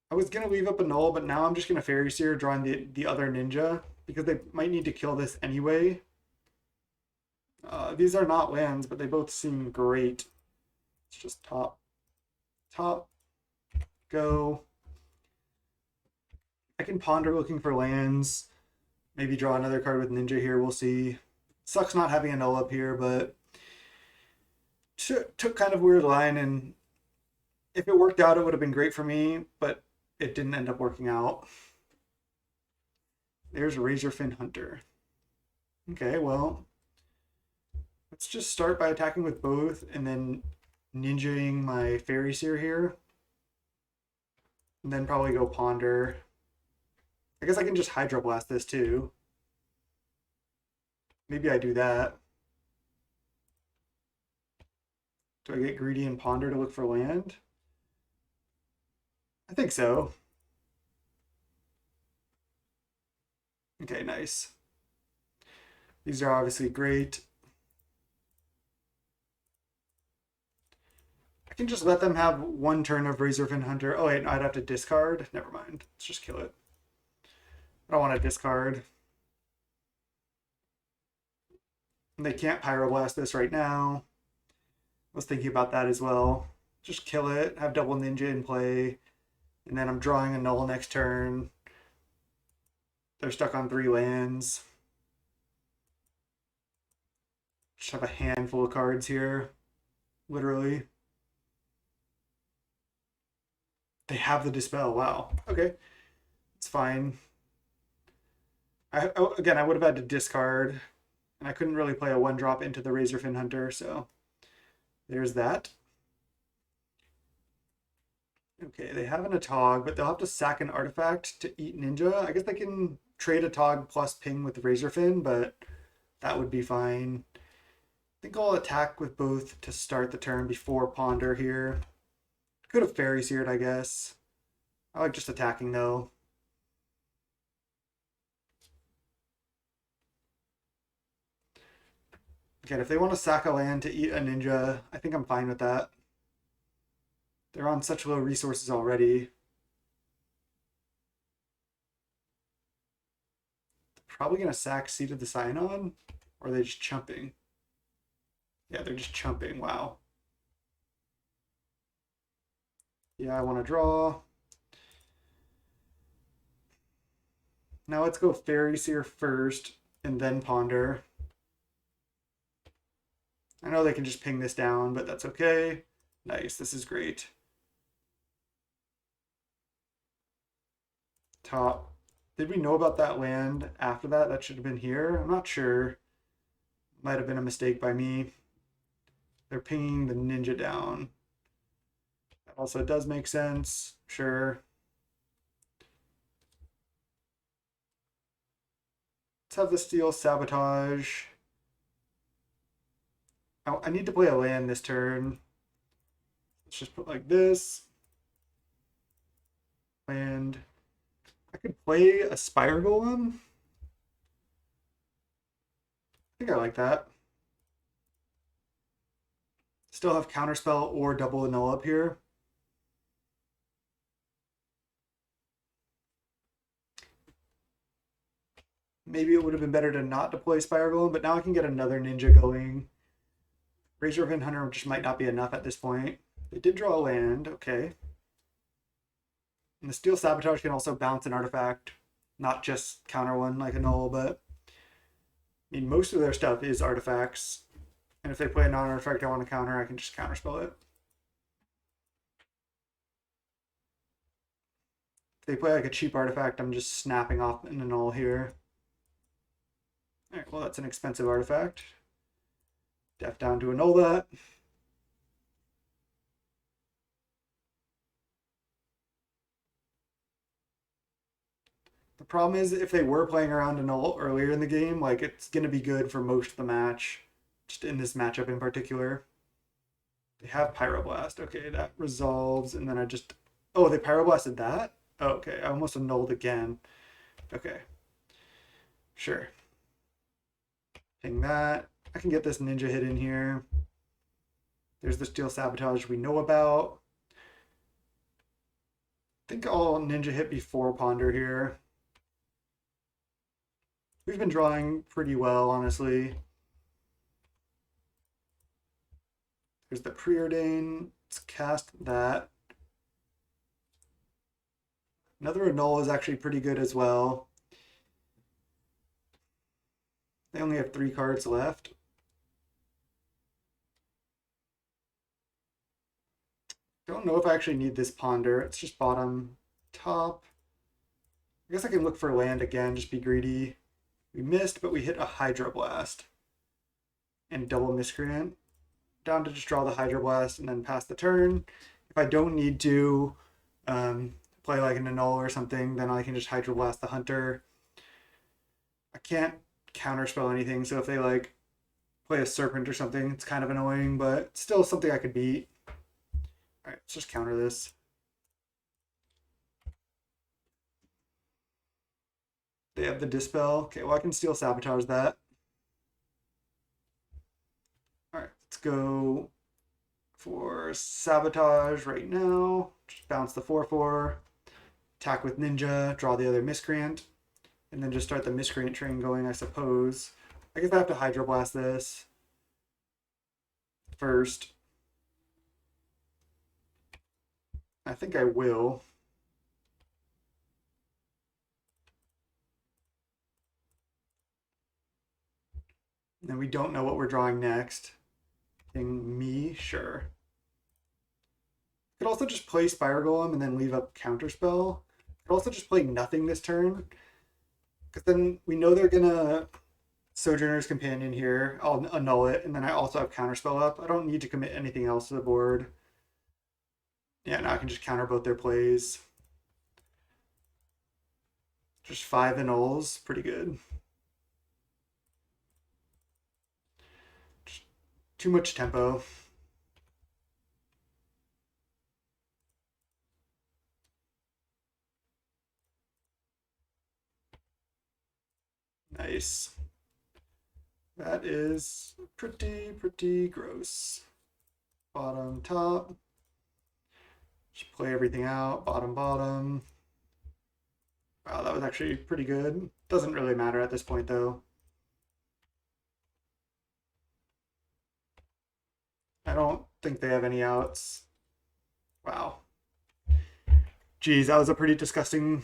I was going to leave up a null, but now I'm just going to Fairy Seer, drawing the other ninja, because they might need to kill this anyway. These are not lands, but they both seem great. It's just top, go. I can ponder looking for lands. Maybe draw another card with Ninja here. We'll see. Sucks not having a null up here, but took kind of weird line, and if it worked out, it would have been great for me, but it didn't end up working out. There's Razorfin Hunter. Okay, well, let's just start by attacking with both and then ninjaing my Fairy Seer here. And then probably go Ponder. I guess I can just Hydro Blast this too. Maybe I do that. Do I get greedy and Ponder to look for land? I think so. Okay, nice. These are obviously great. I can just let them have one turn of Razorfin Hunter. Oh wait, I'd have to discard. Never mind. Let's just kill it. I don't want to discard. And they can't Pyroblast this right now. I was thinking about that as well. Just kill it, have double ninja in play, and then I'm drawing a null next turn. They're stuck on 3 lands. Just have a handful of cards here, literally. They have the Dispel. Wow. Okay, it's fine. Again, I would have had to discard, and I couldn't really play a 1-drop into the Razorfin Hunter, so there's that. Okay, they have an Atog, but they'll have to sack an artifact to eat Ninja. I guess they can trade Atog plus ping with Razorfin, but that would be fine. I think I'll attack with both to start the turn before Ponder here. Could have Fairy Seared, I guess. I like just attacking though. Again, if they want to sack a land to eat a ninja, I think I'm fine with that. They're on such low resources already. They're probably going to sack Seed of the Scion, or are they just chumping? Yeah, they're just chumping. Wow. Yeah, I want to draw. Now let's go Fairy Seer first, and then Ponder. I know they can just ping this down, but that's okay. Nice, this is great. Top. Did we know about that land after that? That should have been here. I'm not sure. Might have been a mistake by me. They're pinging the ninja down. That also does make sense. Sure. Let's have the Steel Sabotage. I need to play a land this turn. Let's just put like this. Land. I could play a Spire Golem. I think I like that. Still have Counterspell or double null up here. Maybe it would have been better to not deploy Spire Golem, but now I can get another ninja going. Razorfin Hunter just might not be enough at this point. They did draw a land, okay. And the Steel Sabotage can also bounce an artifact, not just counter one like a null, but I mean, most of their stuff is artifacts. And if they play a non-artifact I want to counter, I can just counterspell it. If they play like a cheap artifact, I'm just snapping off an annul here. Alright, well that's an expensive artifact. Def down to annul that. The problem is if they were playing around annul earlier in the game, like it's going to be good for most of the match, just in this matchup in particular. They have Pyroblast. Okay, that resolves, and then I just... Oh, they Pyroblasted that? Oh, okay, I almost annulled again. Okay. Sure. Ping that. I can get this ninja hit in here. There's the Steel Sabotage we know about. I think I'll ninja hit before Ponder here. We've been drawing pretty well, honestly. There's the Preordain. Let's cast that. Another annul is actually pretty good as well. They only have 3 cards left. Don't know if I actually need this Ponder. It's just bottom, top. I guess I can look for land again, just be greedy. We missed, but we hit a Hydroblast. And double Miscreant. Down to just draw the Hydroblast and then pass the turn. If I don't need to play like an annul or something, then I can just Hydroblast the Hunter. I can't counterspell anything, so if they like play a Serpent or something, it's kind of annoying, but still something I could beat. Alright, let's just counter this. They have the Dispel. Okay, well I can Steel Sabotage that. Alright, let's go for Sabotage right now. Just bounce the 4/4. Attack with Ninja, draw the other Miscreant, and then just start the Miscreant train going, I suppose. I guess I have to Hydroblast this first. I think I will. And we don't know what we're drawing next. Me, sure. Could also just play Spire Golem and then leave up Counterspell. Could also just play nothing this turn. Because then we know they're gonna Sojourner's Companion here. I'll annul it, and then I also have Counterspell up. I don't need to commit anything else to the board. Yeah, now I can just counter both their plays. Just 5 annuls, pretty good. Just too much tempo. Nice. That is pretty gross. Bottom, top. Just play everything out. Bottom, bottom. Wow, that was actually pretty good. Doesn't really matter at this point, though. I don't think they have any outs. Wow. Geez, that was a pretty disgusting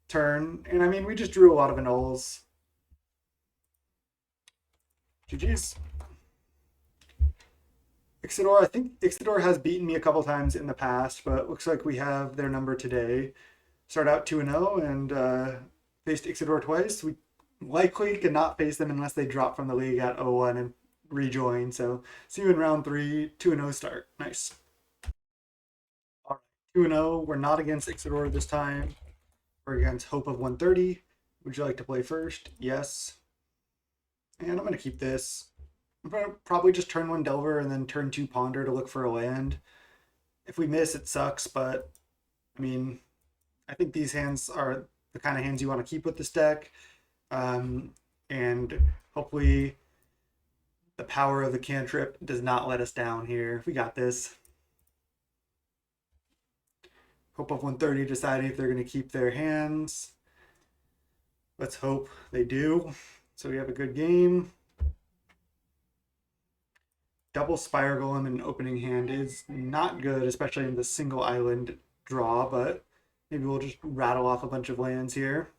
turn. And I mean, we just drew a lot of annuls. GG's. Ixidor, I think Ixidor has beaten me a couple times in the past, but looks like we have their number today. Start out 2-0 and faced Ixidor twice. We likely cannot face them unless they drop from the league at 0-1 and rejoin. So see you in round 3, 2-0 start. Nice. All right, 2-0. We're not against Ixidor this time. We're against Hope of 130. Would you like to play first? Yes. And I'm going to keep this. I'm going to probably just turn 1 Delver and then turn 2 Ponder to look for a land. If we miss, it sucks, but I mean, I think these hands are the kind of hands you want to keep with this deck. And hopefully the power of the cantrip does not let us down here. We got this. Hope of 130 deciding if they're going to keep their hands. Let's hope they do. So we have a good game. Double Spire Golem in an opening hand is not good, especially in the single island draw, but maybe we'll just rattle off a bunch of lands here.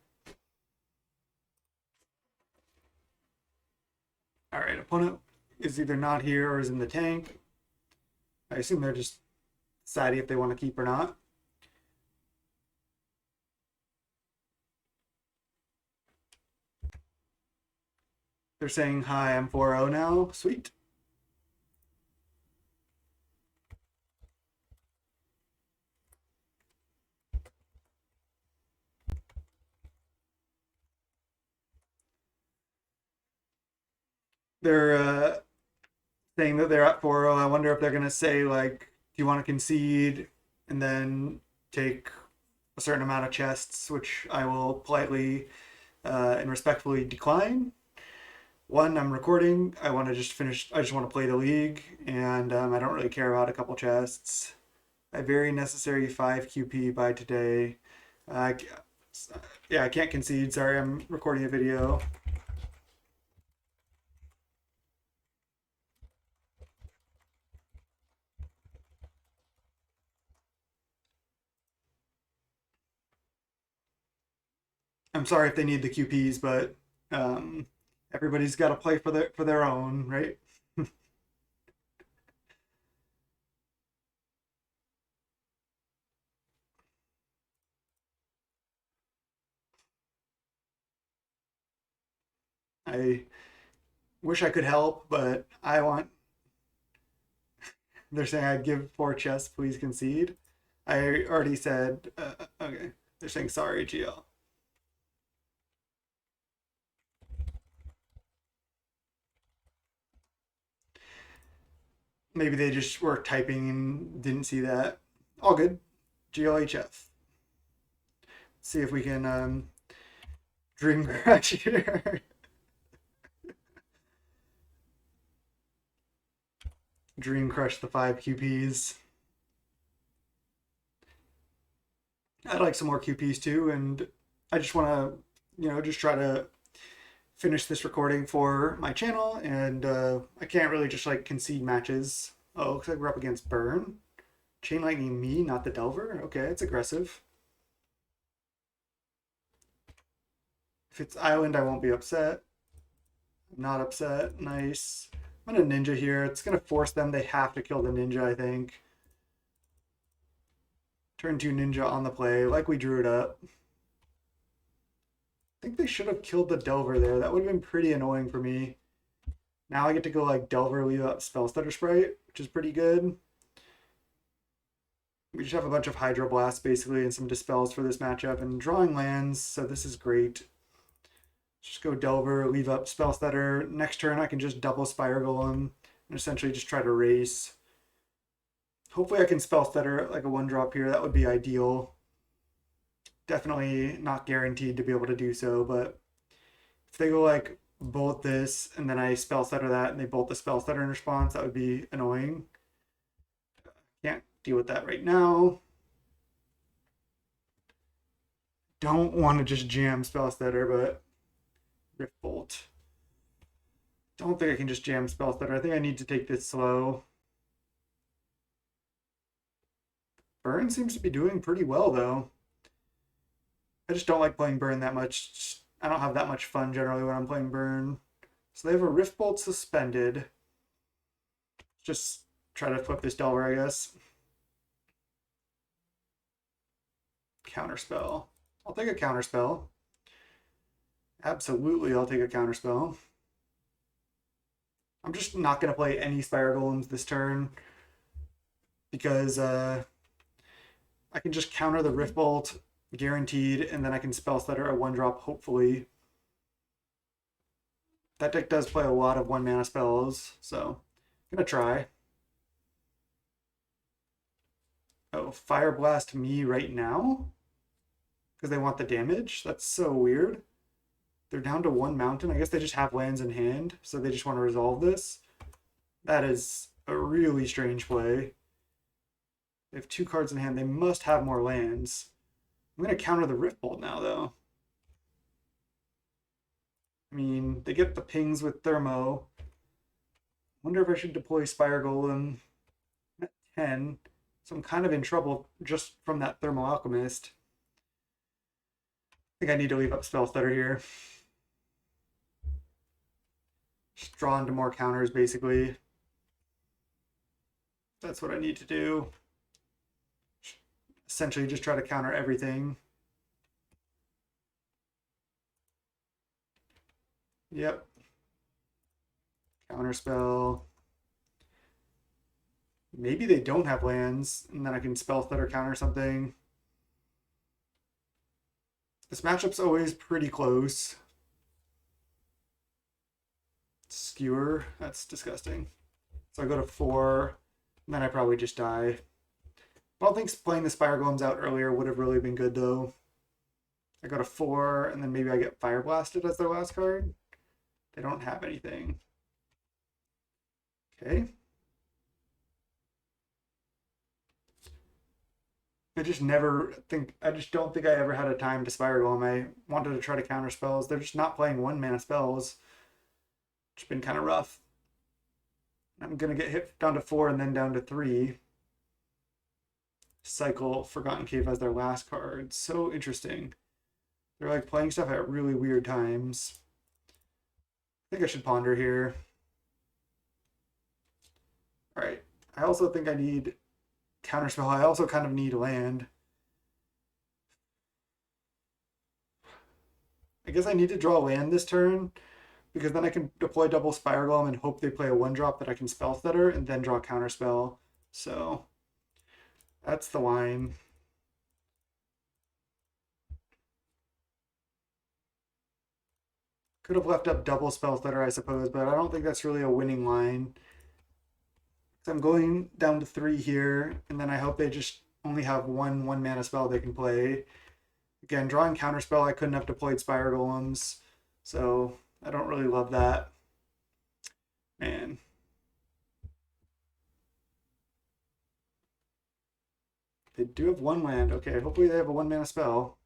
All right, opponent is either not here or is in the tank. I assume they're just deciding if they want to keep or not. They're saying, hi, I'm 4-0 now. Sweet. They're saying that they're at 4-0. I wonder if they're going to say, like, do you want to concede and then take a certain amount of chests, which I will politely and respectfully decline. One, I'm recording. I want to just finish. I just want to play the league, and I don't really care about a couple chests. A very necessary 5 QP by today. Uh, yeah, I can't concede. Sorry, I'm recording a video. I'm sorry if they need the QPs, but um, everybody's got to play for their own, right? I wish I could help, but I want. They're saying I'd give 4 chests, please concede. I already said, okay. They're saying sorry, GL. Maybe they just were typing and didn't see that. All good. GLHF. See if we can dream crash here. Dream crush the 5 QPs. I'd like some more QPs too, and I just want to, just try to finish this recording for my channel, and I can't really just like concede matches. Oh, looks like we're up against Burn. Chain Lightning me, not the Delver. Okay, it's aggressive. If it's Island, I won't be upset. I'm not upset. Nice. I'm gonna Ninja here. It's gonna force them. They have to kill the Ninja, I think. Turn 2 Ninja on the play, like we drew it up. I think they should have killed the Delver there. That would have been pretty annoying for me. Now I get to go like Delver, leave out Spell Stutter Sprite, which is pretty good. We just have a bunch of Hydro Blasts basically and some Dispels for this matchup and drawing lands, so this is great. Just go Delver, leave up Spell Stutter. Next turn I can just double Spire Golem and essentially just try to race. Hopefully I can Spell Stutter like a 1-drop here. That would be ideal. Definitely not guaranteed to be able to do so, but if they go like bolt this and then I Spell Stutter that and they bolt the Spell Stutter in response, that would be annoying. Can't deal with that right now. Don't want to just jam Spell Stutter, but Rift Bolt. Don't think I can just jam Spell Stutter. I think I need to take this slow. Burn seems to be doing pretty well, though. I just don't like playing Burn that much. I don't have that much fun generally when I'm playing Burn. So they have a Rift Bolt suspended. Just try to flip this Delver, I guess. Counterspell. I'll take a counterspell. Absolutely, I'll take a counterspell. I'm just not going to play any Spire Golems this turn because I can just counter the Rift Bolt, guaranteed, and then I can Spell Stutter a 1-drop, hopefully. That deck does play a lot of 1-mana spells, so I'm going to try. Oh, Fire Blast me right now? Because they want the damage? That's so weird. They're down to 1 mountain. I guess they just have lands in hand, so they just want to resolve this. That is a really strange play. They have 2 cards in hand. They must have more lands. I'm going to counter the Rift Bolt now, though. I mean, they get the pings with Thermo. Wonder if I should deploy Spire Golem at 10. So I'm kind of in trouble just from that Thermal Alchemist. I think I need to leave up Spell Stutter here. Just draw into more counters, basically. That's what I need to do. Essentially just try to counter everything. Yep. Counterspell. Maybe they don't have lands, and then I can spell stutter counter something. This matchup's always pretty close. Skewer, that's disgusting. So I go to 4, and then I probably just die. I don't think playing the Spire Golems out earlier would have really been good, though. I go to 4, and then maybe I get Fire Blasted as their last card. They don't have anything. Okay. I just don't think I ever had a time to Spire Golem. I wanted to try to counter spells. They're just not playing 1-mana spells. It's been kind of rough. I'm going to get hit down to 4 and then down to 3. Cycle Forgotten Cave as their last card. So interesting. They're like playing stuff at really weird times. I think I should ponder here. All right. I also think I need counterspell. I also kind of need land. I guess I need to draw land this turn because then I can deploy double Spire Golem and hope they play a 1-drop that I can spell stutter and then draw counterspell. So that's the line. Could have left up double spell stutter, I suppose, but I don't think that's really a winning line. So I'm going down to 3 here, and then I hope they just only have one 1-mana spell they can play. Again, drawing counterspell, I couldn't have deployed Spire Golems, so I don't really love that. Man. They do have 1 land. Okay, hopefully they have a 1-mana spell. All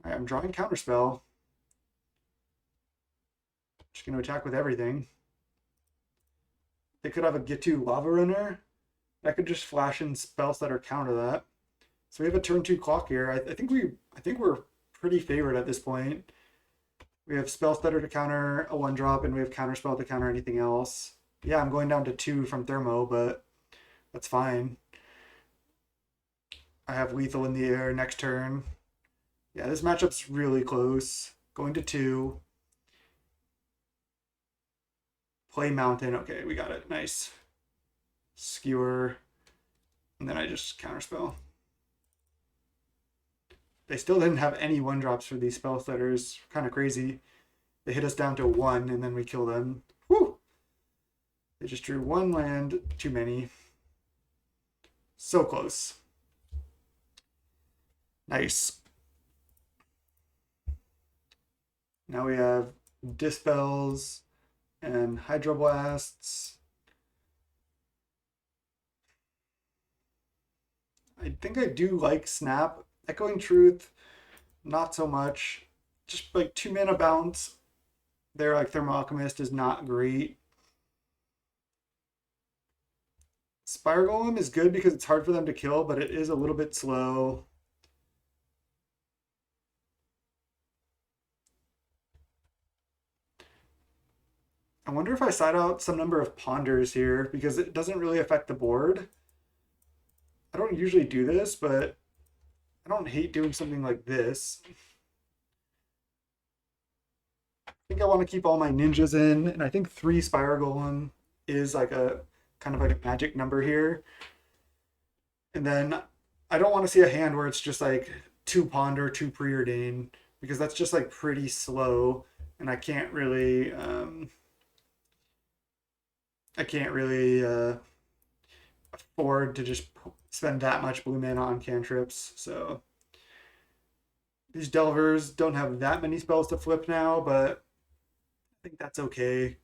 right, I'm drawing counterspell. Just going to attack with everything. They could have a Gitu Lava Runner. I could just flash in spells that are counter that. So we have a turn 2 clock here. I think we're pretty favored at this point. We have spell stutter to counter a 1-drop, and we have counterspell to counter anything else. Yeah, I'm going down to 2 from Thermo, but that's fine. I have lethal in the air next turn. Yeah, this matchup's really close. Going to 2. Play mountain. Okay, we got it. Nice. Skewer. And then I just counterspell. They still didn't have any 1-drops for these spell stutters. Kind of crazy. They hit us down to 1 and then we kill them. Whew! They just drew 1 land too many. So close. Nice. Now we have Dispels and Hydroblasts. I think I do like Snap. Echoing Truth, not so much. Just like 2-mana bounce. There, like Thermal Alchemist is not great. Spire Golem is good because it's hard for them to kill, but it is a little bit slow. I wonder if I side out some number of Ponders here because it doesn't really affect the board. I don't usually do this, but I don't hate doing something like this. I think I want to keep all my ninjas in, and I think 3 Spire Golem is like a kind of like a magic number here. And then I don't want to see a hand where it's just like 2 Ponder, 2 Preordain, because that's just like pretty slow, and I can't really afford to just spend that much blue mana on cantrips. So these Delvers don't have that many spells to flip now, but I think that's okay.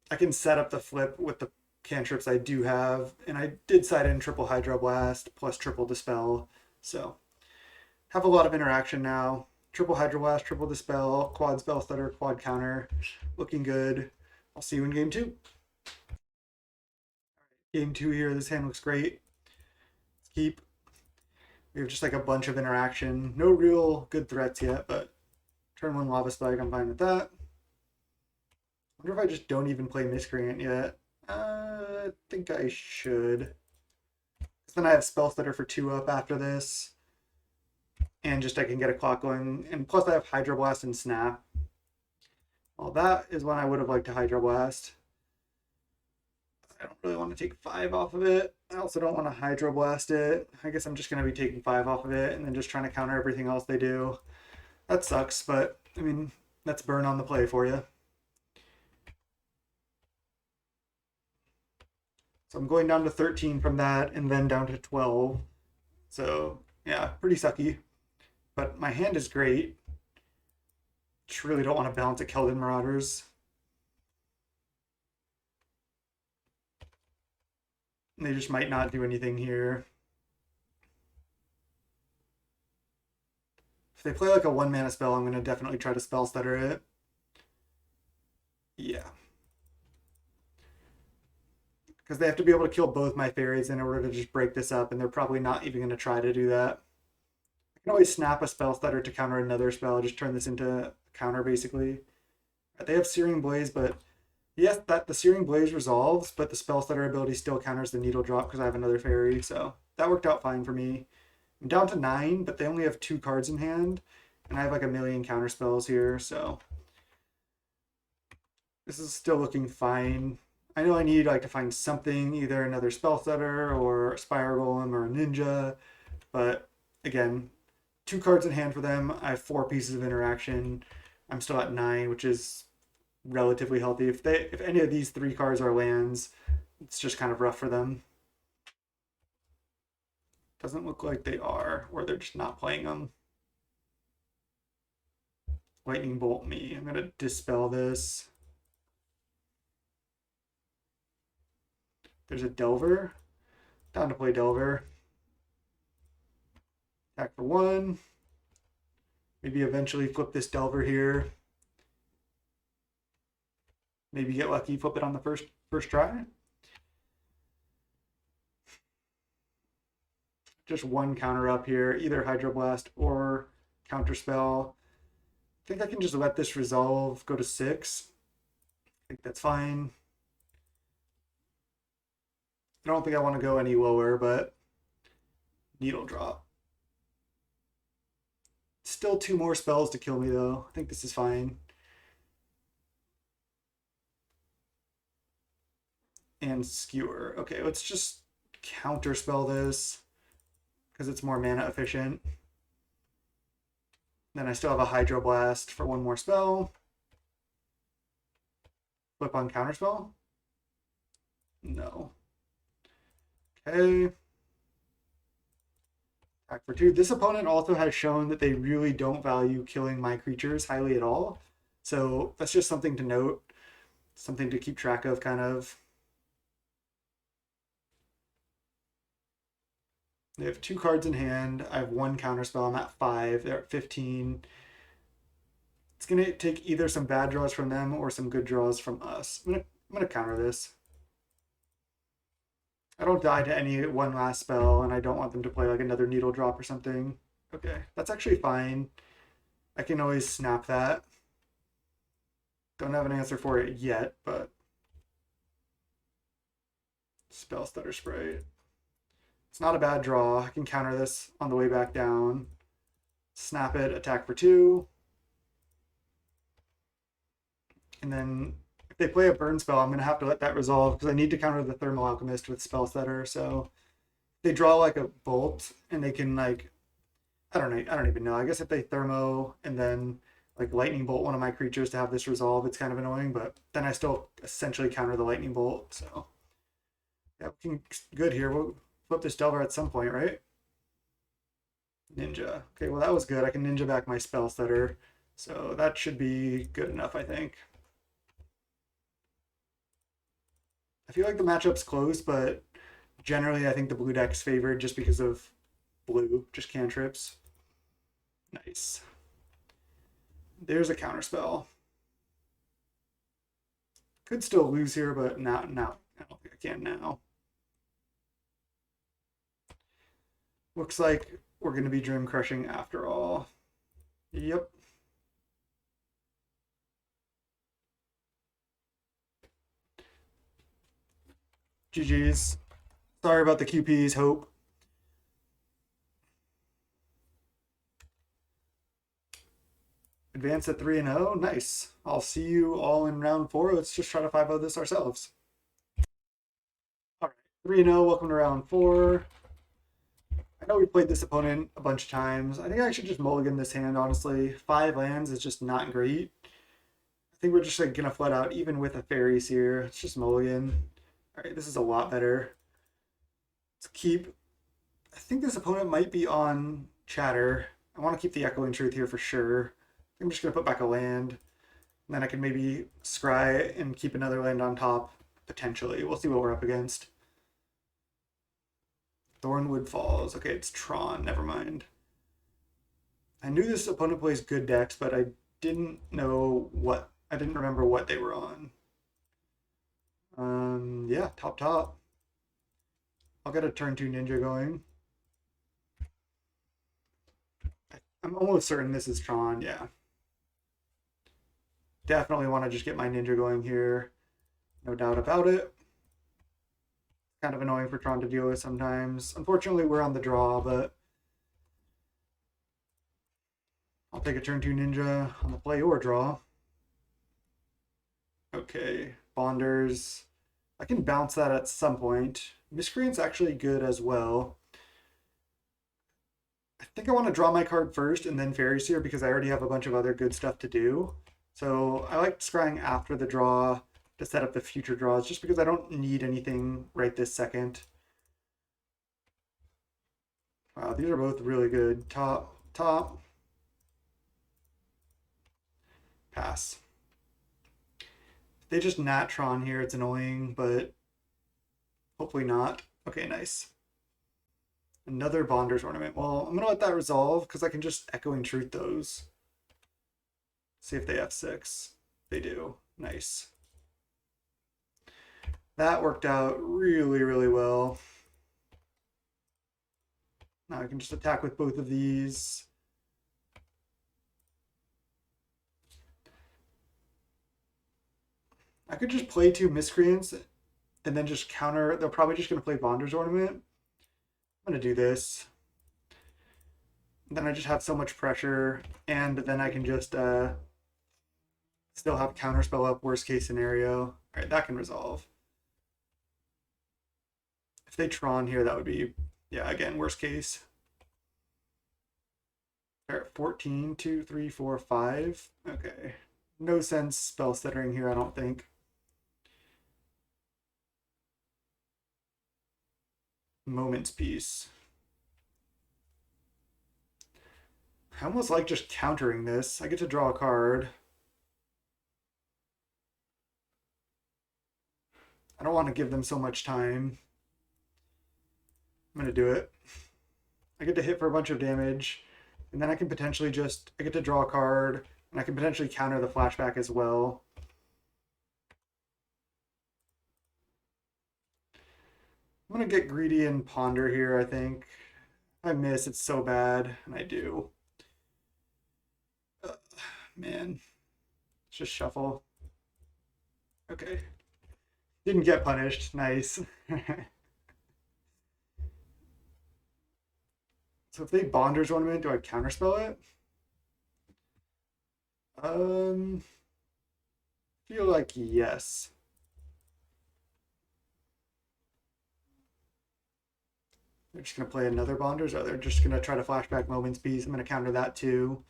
I can set up the flip with the cantrips I do have, and I did side in triple Hydroblast plus triple Dispel, so have a lot of interaction now. Triple Hydroblast, triple Dispel, quad Spell Stutter, quad Counter, looking good. I'll see you in game 2. Game 2 here, this hand looks great. Let's keep. We have just like a bunch of interaction. No real good threats yet, but turn 1 Lava Spike, I'm fine with that. wonder if I just don't even play Miscreant yet. I think I should. 'Cause then I have Spell Stutter for 2 up after this. And just I can get a clock going. And plus I have Hydro Blast and Snap. Well, that is when I would have liked to Hydro Blast. I don't really want to take 5 off of it. I also don't want to Hydro Blast it. I guess I'm just going to be taking 5 off of it and then just trying to counter everything else they do. That sucks, but I mean, that's burn on the play for you. So I'm going down to 13 from that and then down to 12. So yeah, pretty sucky. But my hand is great. Just really don't want to balance a Keldon Marauders. They just might not do anything here. If they play like a 1-mana spell, I'm going to definitely try to Spell Stutter it. Yeah. Because they have to be able to kill both my fairies in order to just break this up, and they're probably not even going to try to do that. I can always snap a Spell Stutter to counter another spell, just turn this into a counter basically. They have Searing Blaze, but yes, that the Searing Blaze resolves, but the Spell Stutter ability still counters the Needle Drop because I have another fairy, so that worked out fine for me. I'm down to 9, but they only have 2 cards in hand, and I have like a million counter spells here, so this is still looking fine. I know I need like to find something, either another Spell Stutter or a Spiral Golem or a Ninja, but again, 2 cards in hand for them. I have 4 pieces of interaction. I'm still at 9, which is relatively healthy. If any of these 3 cards are lands, it's just kind of rough for them. Doesn't look like they are, or they're just not playing them. Lightning Bolt me. I'm gonna dispel this. There's a Delver. Down to play Delver. Attack for 1. Maybe eventually flip this Delver here. Maybe get lucky, flip it on the first try. Just 1 counter up here, either Hydroblast or Counterspell. I think I can just let this resolve, go to 6. I think that's fine. I don't think I want to go any lower, but Needle Drop. Still 2 more spells to kill me, though. I think this is fine. And Skewer. Okay, let's just counterspell this because it's more mana efficient. Then I still have a Hydroblast for 1 more spell. Flip on Counterspell? No. Okay. Attack for 2. This opponent also has shown that they really don't value killing my creatures highly at all. So that's just something to note. Something to keep track of, kind of. They have 2 cards in hand. I have 1 counterspell. I'm at 5. They're at 15. It's going to take either some bad draws from them or some good draws from us. I'm gonna counter this. I don't die to any one last spell, and I don't want them to play like another Needle Drop or something. Okay, that's actually fine. I can always snap that. Don't have an answer for it yet, but Spell Stutter Spray. It's not a bad draw. I can counter this on the way back down. Snap it, attack for 2. And then if they play a burn spell, I'm going to have to let that resolve because I need to counter the Thermal Alchemist with Spell Stutter. So they draw like a bolt and they can like, I don't know. I don't even know. I guess if they Thermo and then like Lightning Bolt one of my creatures to have this resolve, it's kind of annoying, but then I still essentially counter the Lightning Bolt. So yeah, looking good here. We'll flip this Delver at some point, right? Ninja. Okay, well that was good. I can Ninja back my Spell Stutter. So that should be good enough, I think. I feel like the matchup's close, but generally I think the blue deck's favored just because of blue, just cantrips. Nice. There's a counterspell. Could still lose here, but now I don't think I can now. Looks like we're going to be Dream Crushing after all. Yep. GG's. Sorry about the QPs, Hope. Advance at 3-0. Nice. I'll see you all in round 4. Let's just try to 5-0 this ourselves. All right, 3-0. Welcome to round 4. I know we played this opponent a bunch of times. I think I should just mulligan this hand, honestly. 5 lands is just not great. I think we're just like gonna flood out even with a fairies here. It's just mulligan. All right, this is a lot better. Let's keep. I think this opponent might be on chatter. I want to keep the Echoing Truth here for sure. I'm just gonna put back a land, and then I can maybe scry and keep another land on top potentially. We'll see what we're up against. Thornwood Falls. Okay, it's Tron. Never mind. I knew this opponent plays good decks, but I didn't know what. I didn't remember what they were on. Yeah, top. I'll get a turn 2 ninja going. I'm almost certain this is Tron, yeah. Definitely want to just get my ninja going here. No doubt about it. Kind of annoying for Tron to deal with sometimes. Unfortunately, we're on the draw, but I'll take a turn 2 ninja on the play or draw. Okay, Bonders. I can bounce that at some point. Miscreant's actually good as well. I think I want to draw my card first and then Fairy Seer because I already have a bunch of other good stuff to do. So I like scrying after the draw to set up the future draws just because I don't need anything right this second. Wow, these are both really good. Top. Pass. They just nat Tron here. It's annoying, but hopefully not. Okay, nice. Another Bonders Ornament. Well, I'm going to let that resolve because I can just Echoing Truth those. See if they have 6. They do. Nice. That worked out really, really well. Now I can just attack with both of these. I could just play 2 Miscreants and then just counter. They're probably just going to play Bonders Ornament. I'm going to do this. Then I just have so much pressure, and then I can just still have Counterspell up, worst case scenario. All right, that can resolve. If they Tron here, that would be, yeah, again, worst case. All right, 14, 2, 3, 4, 5. Okay. No sense spell stuttering here, I don't think. Moment's Peace. I almost like just countering this. I get to draw a card. I don't want to give them so much time. I'm going to do it. I get to hit for a bunch of damage, and then I can potentially just, I get to draw a card, and I can potentially counter the flashback as well. I'm going to get greedy and ponder here, I think. If I miss, it's so bad, and I do. Man. Let's just shuffle. Okay. Didn't get punished. Nice. So if they Bonders Ornament, do I counterspell it? Feel like yes. They're just gonna play another Bonders, or they're just gonna try to flashback Moment's Peace. I'm gonna counter that too.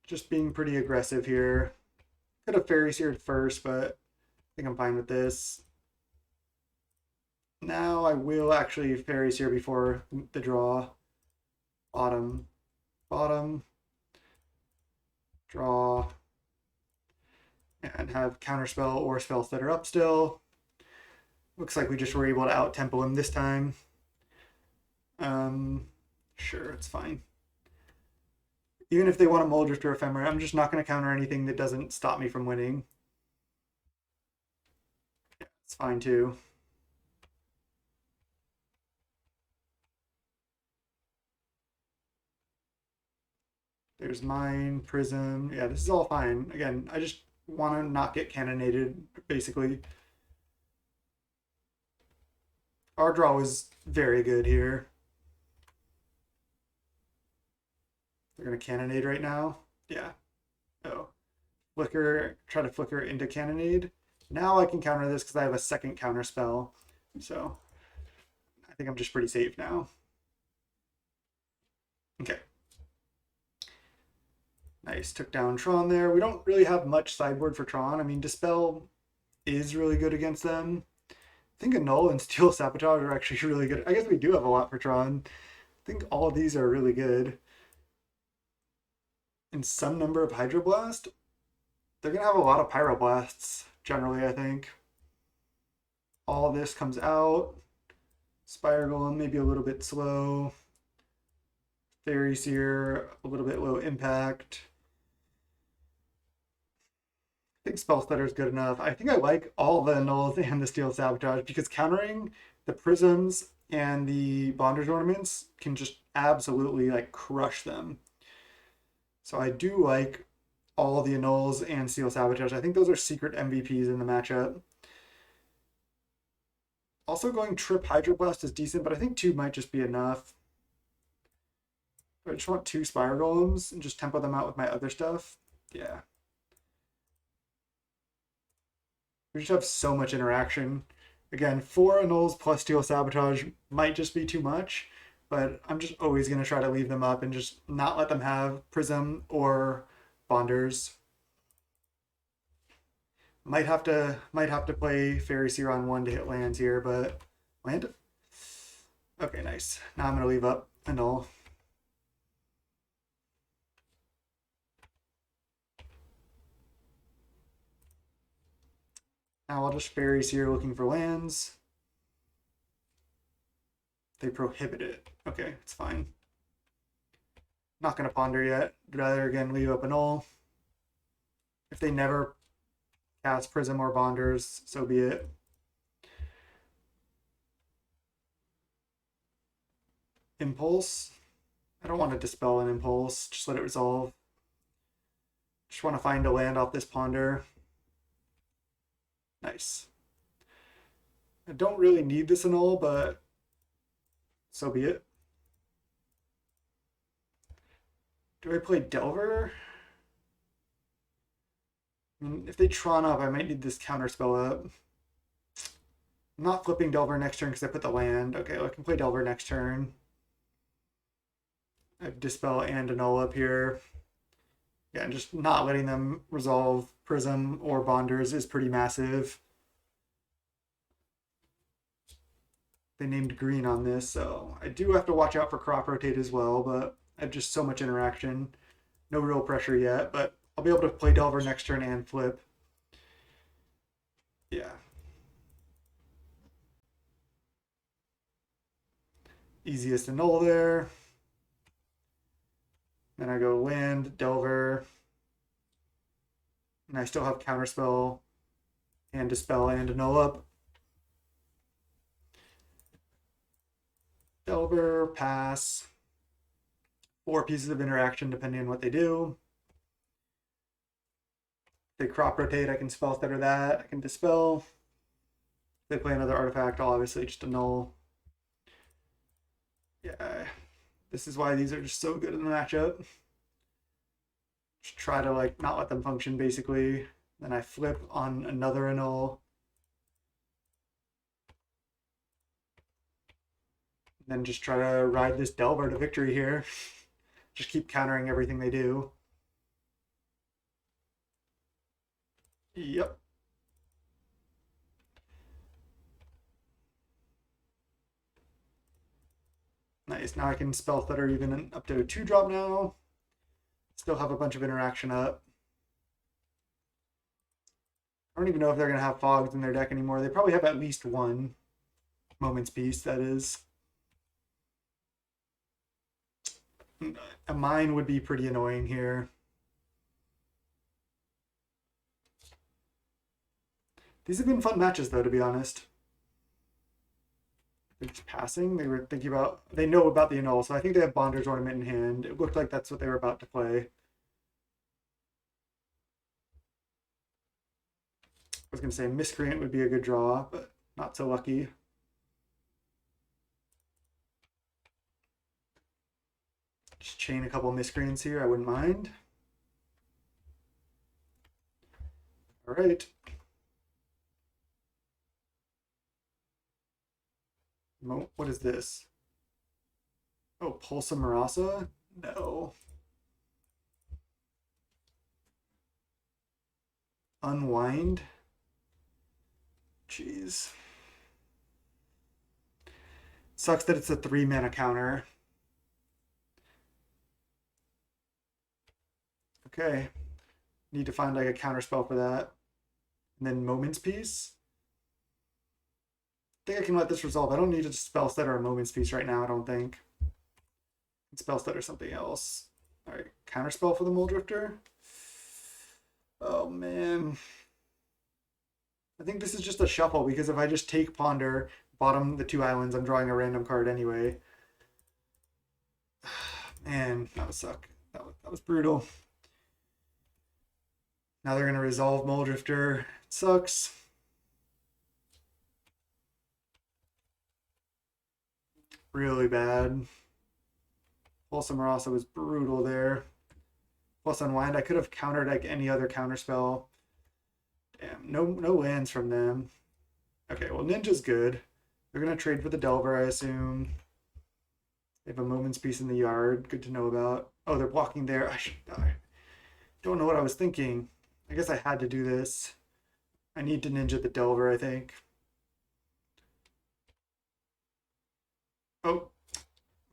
Just being pretty aggressive here. Could have Fairy Seared first, but I think I'm fine with this. Now I will actually Fairy Seer before the draw. Bottom, draw, and have Counterspell or spells that are up still. Looks like we just were able to out-tempo him this time. Sure, it's fine. Even if they want to Muldrifter or Ephemera, I'm just not going to counter anything that doesn't stop me from winning. Yeah, it's fine too. There's mine, Prism. Yeah, this is all fine. Again, I just want to not get cannonaded, basically. Our draw was very good here. They're going to cannonade right now. Yeah. Oh. Flicker, try to flicker into cannonade. Now I can counter this because I have a second counter spell. So I think I'm just pretty safe now. Okay. Nice. Took down Tron there. We don't really have much sideboard for Tron. I mean, Dispel is really good against them. I think Annul and Steel Sabotage are actually really good. I guess we do have a lot for Tron. I think all of these are really good. And some number of Hydroblast. They're going to have a lot of Pyroblasts, generally, I think. All this comes out. Spire Golem, maybe a little bit slow. Fairy Seer, a little bit low impact. I think Spell Stutter is good enough. I think I like all the Nulls and the Steel Sabotage because countering the Prisms and the Bondage Ornaments can just absolutely like crush them. So I do like all the Annuls and Steel Sabotage. I think those are secret MVPs in the matchup. Also going Trip Hydroblast is decent, but I think 2 might just be enough. I just want 2 Spire Golems and just tempo them out with my other stuff. Yeah. We just have so much interaction. Again, 4 Annuls plus Steel Sabotage might just be too much, but I'm just always going to try to leave them up and just not let them have Prism or Bonders. Might have to play Fairy Seer on 1 to hit lands here, but land. Okay, nice. Now I'm going to leave up Annul. Now I'll just Fairy Seer looking for lands. They prohibit it. Okay, it's fine. Not going to ponder yet. Rather, again, leave up Annul. If they never cast Prism or Bonders, so be it. Impulse. I don't want to dispel an Impulse. Just let it resolve. Just want to find a land off this Ponder. Nice. I don't really need this Annul, but so be it. Do I play Delver? I mean, if they Tron up, I might need this counter spell up. I'm not flipping Delver next turn because I put the land. Okay, I can play Delver next turn. I have Dispel and Annul up here. Yeah, and just not letting them resolve Prism or Bonders is pretty massive. They named green on this, so I do have to watch out for Crop Rotate as well, but I have just so much interaction. No real pressure yet, but I'll be able to play Delver next turn and flip. Yeah. Easiest Annul there. Then I go land, Delver. And I still have Counterspell and Dispel and Annul up. Delver, pass. 4 pieces of interaction depending on what they do. If they Crop Rotate, I can Spell Stutter that. I can Dispel. If they play another artifact, I'll obviously just Annul. Yeah, this is why these are just so good in the matchup. Just try to like not let them function basically. Then I flip on another Annul. Then just try to ride this Delver to victory here. Just keep countering everything they do. Yep. Nice. Now I can Spell Stutter even up to a 2-drop now. Still have a bunch of interaction up. I don't even know if they're going to have Fogs in their deck anymore. They probably have at least one. Moment's Peace, that is. A mine would be pretty annoying here. These have been fun matches, though, to be honest. They're just passing. They were thinking about... They know about the Annul, so I think they have Bonder's Ornament in hand. It looked like that's what they were about to play. was going to say Miscreant would be a good draw, but not so lucky. Just chain a couple Miscreants here, I wouldn't mind. All right. What is this? Oh, Pulsa Marasa? No. Unwind? Jeez. Sucks that it's a 3-mana counter. Okay. Need to find like a counter spell for that. And then Moment's Peace. I think I can let this resolve. I don't need a spell set or a Moment's Peace right now, I don't think. Spell set or something else. Alright, counter spell for the Muldrifter. Oh man. I think this is just a shuffle because if I just take Ponder, bottom the 2 islands, I'm drawing a random card anyway. Man, that would suck. That was brutal. Now they're going to resolve Muldrifter. It sucks. Really bad. Pulse Marasa was brutal there. Plus Unwind. I could have countered like any other counter spell. Damn, no lands from them. Okay, well Ninja's good. They're going to trade for the Delver, I assume. They have a Moment's Peace in the yard. Good to know about. Oh, they're blocking there. I don't know what I was thinking. I guess I had to do this. I need to Ninja the Delver, I think. Oh,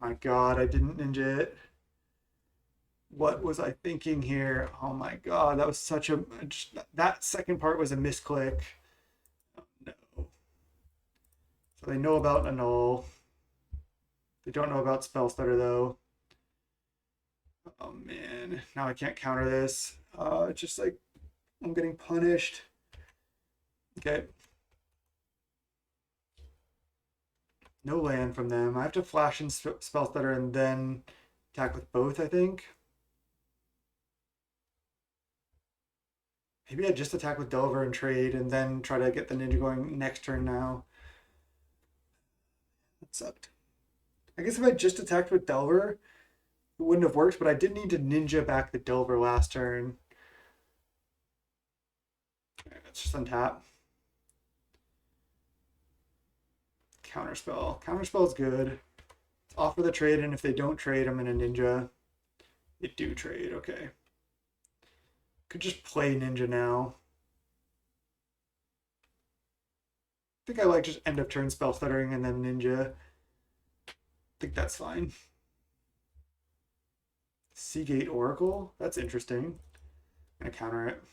my God, I didn't Ninja it. What was I thinking here? Oh my God, that was such a... that second part was a misclick. Oh, no. So they know about Annul. They don't know about Spell Stutter, though. Oh, man. Now I can't counter this. It's just like... I'm getting punished. Okay. No land from them. I have to flash in Spell Stutter and then attack with both, I think. Maybe I just attack with Delver and trade and then try to get the Ninja going next turn now. That sucked. I guess if I just attacked with Delver, it wouldn't have worked, but I did need to Ninja back the Delver last turn. Let's just untap. Counterspell. Counterspell is good. Let's offer the trade, and if they don't trade, I'm going to Ninja. They do trade, okay. Could just play Ninja now. I think I like just end of turn spell stuttering and then Ninja. I think that's fine. Seagate Oracle? That's interesting. I'm going to counter it.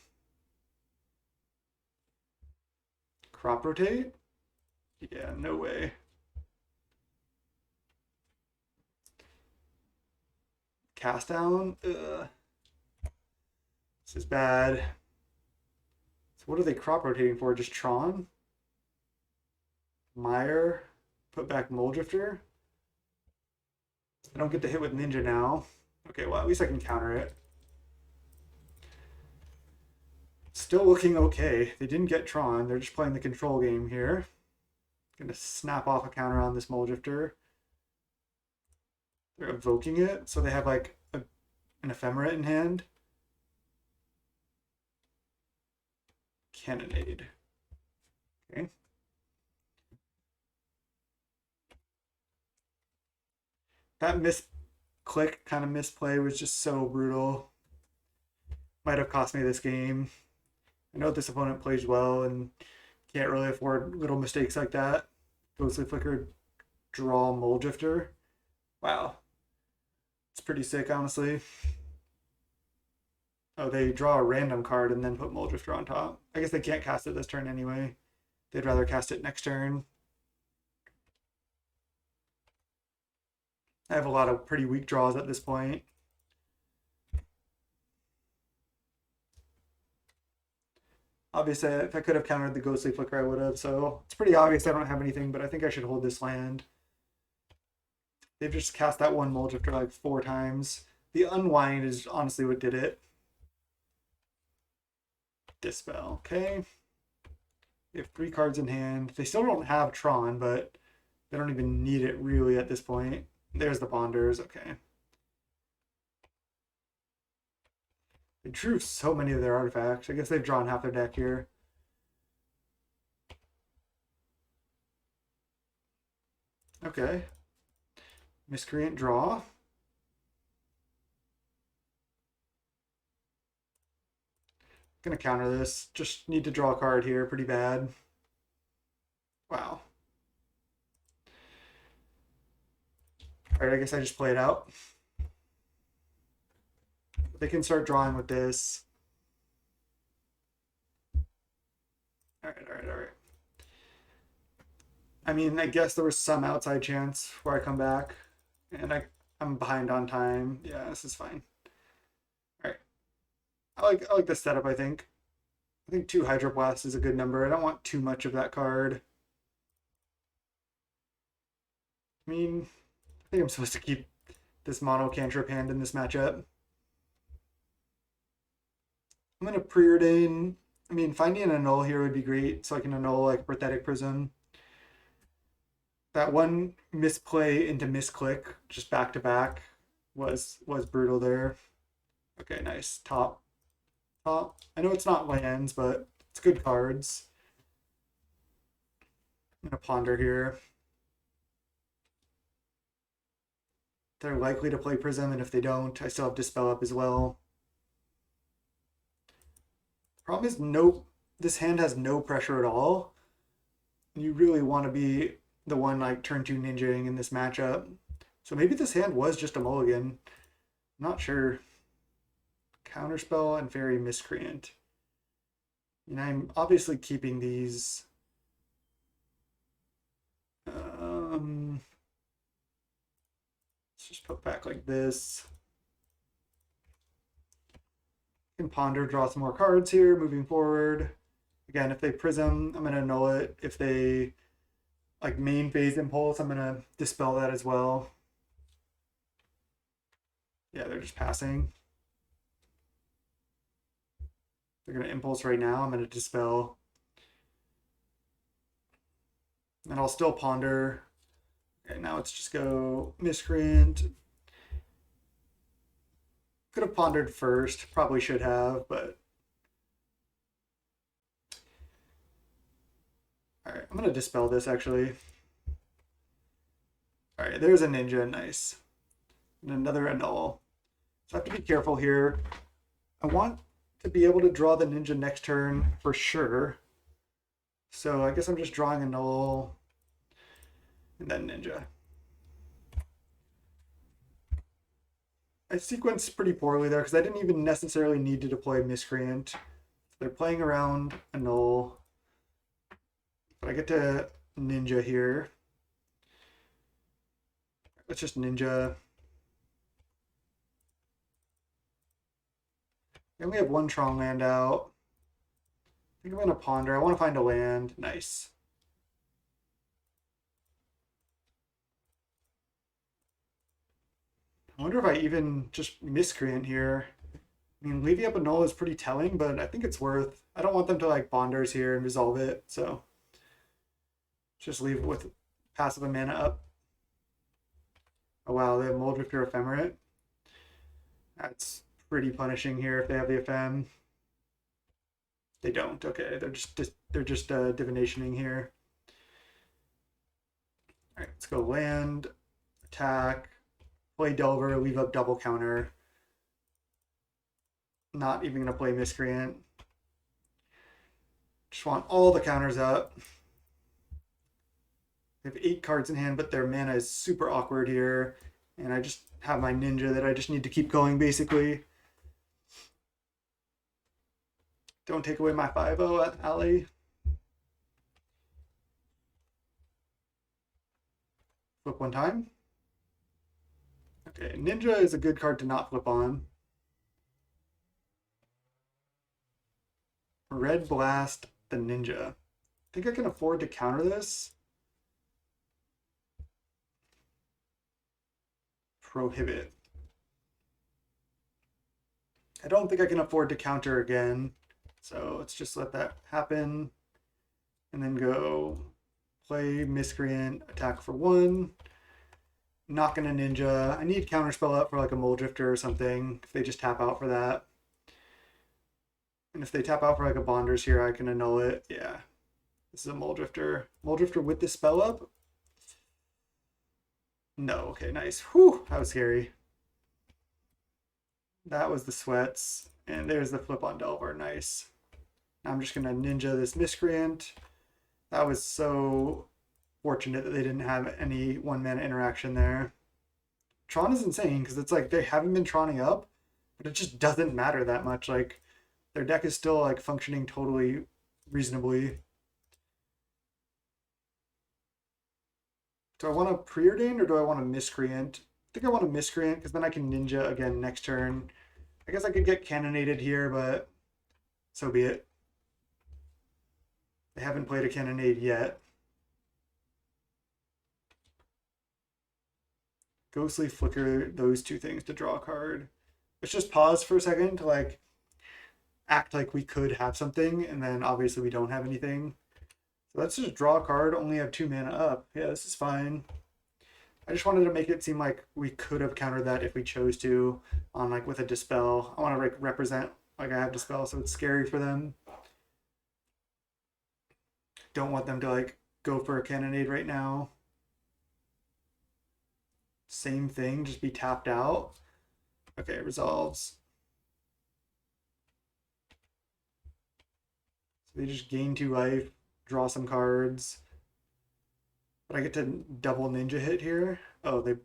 Crop Rotate? Yeah, no way. Cast down? Ugh. This is bad. So what are they crop rotating for? Just Tron? Meyer? Put back Muldrifter? I don't get to hit with Ninja now. Okay, well at least I can counter it. Still looking okay. They didn't get Tron. They're just playing the control game here. Gonna snap off a counter on this Muldrifter. They're evoking it, so they have like an Ephemerate in hand. Cannonade. Okay. That misclick kind of misplay was just so brutal. Might have cost me this game. I know this opponent plays well and can't really afford little mistakes like that. Ghostly Flicker, draw Muldrifter. Wow. It's pretty sick, honestly. Oh, they draw a random card and then put Muldrifter on top. I guess they can't cast it this turn anyway. They'd rather cast it next turn. I have a lot of pretty weak draws at this point. Obviously, if I could have countered the Ghostly Flicker, I would have. So it's pretty obvious I don't have anything, but I think I should hold this land. They've just cast that one Muldrifter like 4 times. The Unwind is honestly what did it. Dispel, okay. They have 3 cards in hand. They still don't have Tron, but they don't even need it really at this point. There's the Ponders. Okay. They drew so many of their artifacts. I guess they've drawn half their deck here. Okay. Miscreant draw. Gonna counter this. Just need to draw a card here. Pretty bad. Wow. Alright, I guess I just play it out. They can start drawing with this. Alright. I mean, I guess there was some outside chance where I come back. And I'm behind on time. Yeah, this is fine. Alright. I like this setup, I think. I think 2 Hydroblast is a good number. I don't want too much of that card. I mean, I think I'm supposed to keep this mono cantrip hand in this matchup. I'm going to preordain. I mean, finding an annul here would be great, so I can annul like Pathetic Prism. That one misplay into misclick, just back to back, was brutal there. Okay, nice. Top. I know it's not lands, but it's good cards. I'm gonna ponder here. They're likely to play Prism, and if they don't, I still have Dispel up as well. Problem is, this hand has no pressure at all. You really want to be the one like turn 2 ninjaing in this matchup. So maybe this hand was just a mulligan. I'm not sure. Counterspell and Fairy Miscreant. And I'm obviously keeping these. Let's just put back like this. Can ponder, draw some more cards here moving forward. Again, if they Prism, I'm going to annul it. If they like main phase Impulse, I'm going to dispel that as well. Yeah, they're just passing. They're going to Impulse right now. I'm going to dispel. And I'll still ponder. Okay, now let's just go Miscreant. Could have pondered first. Probably should have, but... Alright, I'm going to dispel this, actually. Alright, there's a ninja. Nice. And another annul. So I have to be careful here. I want to be able to draw the ninja next turn for sure. So I guess I'm just drawing a null and then ninja. I sequenced pretty poorly there because I didn't even necessarily need to deploy Miscreant. So they're playing around a null. But I get to ninja here. Let's just ninja. I only have 1 Tron land out. I think I'm going to ponder. I want to find a land. Nice. I wonder if I even just Miscreant here. I mean, leaving up a null is pretty telling, but I think it's worth. I don't want them to like Bonders here and resolve it, so just leave it with passive a mana up. Oh wow, they have Moldrift or Ephemerate. That's pretty punishing here if they have the Ephem. They don't. Okay, they're just divinationing here. All right, let's go land, attack, play Delver, leave up double counter. Not even gonna play Miscreant. Just want all the counters up. They have 8 cards in hand, but their mana is super awkward here. And I just have my ninja that I just need to keep going, basically. Don't take away my 5-0 at Alley. Flip 1 time. Okay, ninja is a good card to not flip on. Red Blast the ninja. I think I can afford to counter this. Prohibit. I don't think I can afford to counter again. So let's just let that happen. and then go play Miscreant, attack for 1, not gonna ninja. I need counterspell up for like a Mole Drifter or something if they just tap out for that. And if they tap out for like a Bonders here, I can annul it. Yeah. This is a Mole Drifter. Mole Drifter with the spell up? No. Okay, nice. Whew, that was scary. That was the sweats. And there's the flip on Delver. Nice. Now I'm just going to ninja this Miscreant. That was so fortunate that they didn't have any 1-mana interaction there. Tron is insane because it's like they haven't been Troning up, but it just doesn't matter that much. Like their deck is still like functioning totally reasonably. Do I want to preordain or do I want to Miscreant? I think I want to Miscreant because then I can ninja again next turn. I guess I could get cannonaded here, but so be it. They haven't played a cannonade yet. Ghostly Flicker, those two things to draw a card. Let's just pause for a second to like act like we could have something, and then obviously we don't have anything. So let's just draw a card, only have 2 mana up. Yeah, this is fine. I just wanted to make it seem like we could have countered that if we chose to on like with a Dispel. I want to like represent like I have Dispel, so it's scary for them. Don't want them to like go for a cannonade right now. Same thing, just be tapped out. Okay, resolves. So they just gain 2 life, draw some cards. But I get to double ninja hit here. Oh, they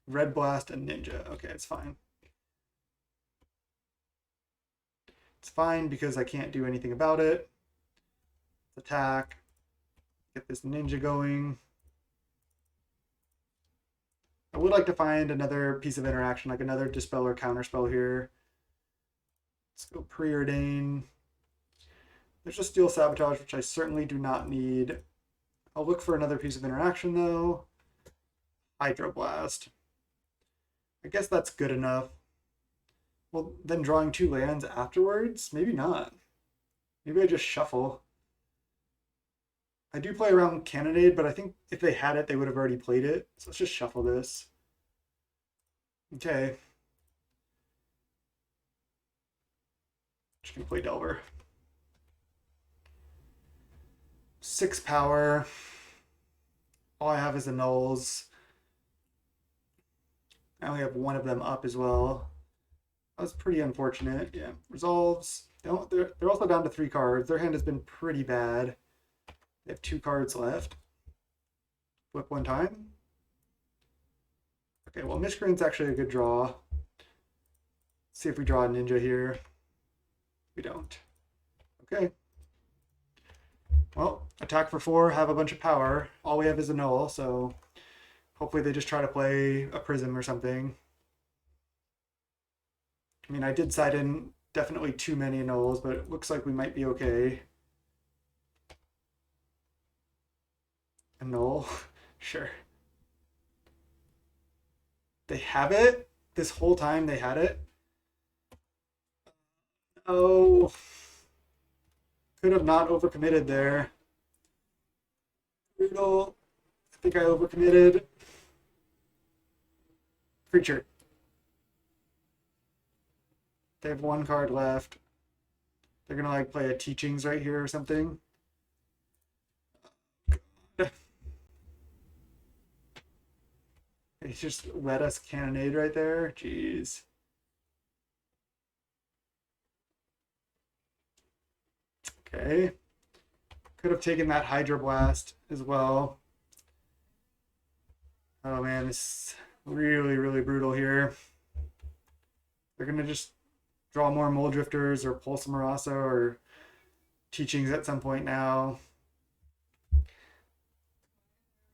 red blast and ninja. Okay, it's fine. It's fine because I can't do anything about it. Attack. Get this ninja going. I would like to find another piece of interaction, like another Dispel or Counterspell here. Let's go Preordain. There's a Steel Sabotage, which I certainly do not need. I'll look for another piece of interaction, though. Hydroblast. I guess that's good enough. Well, then drawing 2 lands afterwards? Maybe not. Maybe I just shuffle. I do play around Cannonade, but I think if they had it, they would have already played it. So let's just shuffle this. Okay. Just gonna play Delver. 6 power. All I have is the nulls. I only have 1 of them up as well. That was pretty unfortunate. Yeah, resolves. They're also down to 3 cards. Their hand has been pretty bad. They have 2 cards left. Flip 1 time. Okay, well, Miscreant's actually a good draw. Let's see if we draw a ninja here. We don't. Okay. Well, attack for 4, have a bunch of power. All we have is a null, so hopefully they just try to play a prism or something. I mean, I did side in definitely too many nulls, but it looks like we might be okay. A null? Sure. They have it? This whole time they had it? Oh. Could have not overcommitted there. Brutal. I think I overcommitted. Creature. They have 1 card left. They're gonna like play a Teachings right here or something. They just let us cannonade right there. Jeez. Okay. Could have taken that Hydroblast as well. Oh man, this is really, really brutal here. They're gonna just draw more Mole Drifters or Pulse Marasa or Teachings at some point now.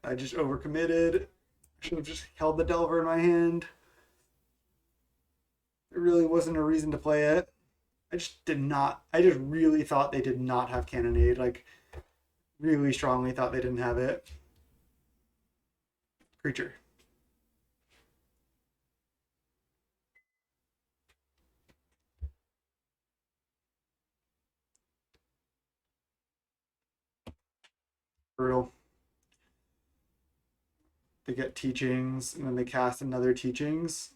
I just overcommitted. I should have just held the Delver in my hand. There really wasn't a reason to play it. I just did not. I just really thought they did not have Cannonade. Like, really strongly thought they didn't have it. Creature. Brutal. They get teachings, and then they cast another teachings.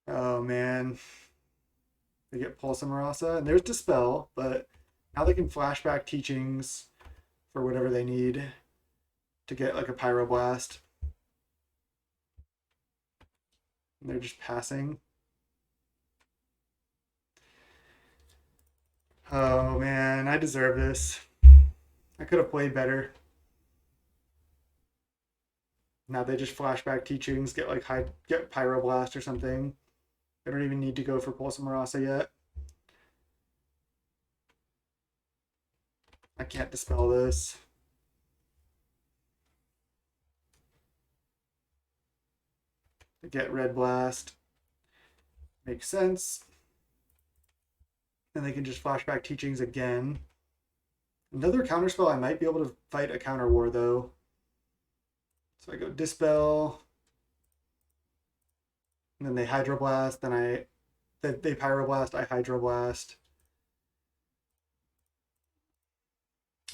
Oh man. They get Pulse and Marasa, and there's Dispel, but now they can flashback teachings for whatever they need to get like a Pyroblast. And they're just passing. Oh man, I deserve this. I could have played better. Now they just flashback teachings, get like get Pyroblast or something. I don't even need to go for Pulse and Marasa yet. I can't dispel this. They get Red Blast. Makes sense. And they can just flashback teachings again. Another counterspell, I might be able to fight a counter war though. So I go Dispel. And then they Hydroblast, then they Pyroblast, I Hydroblast.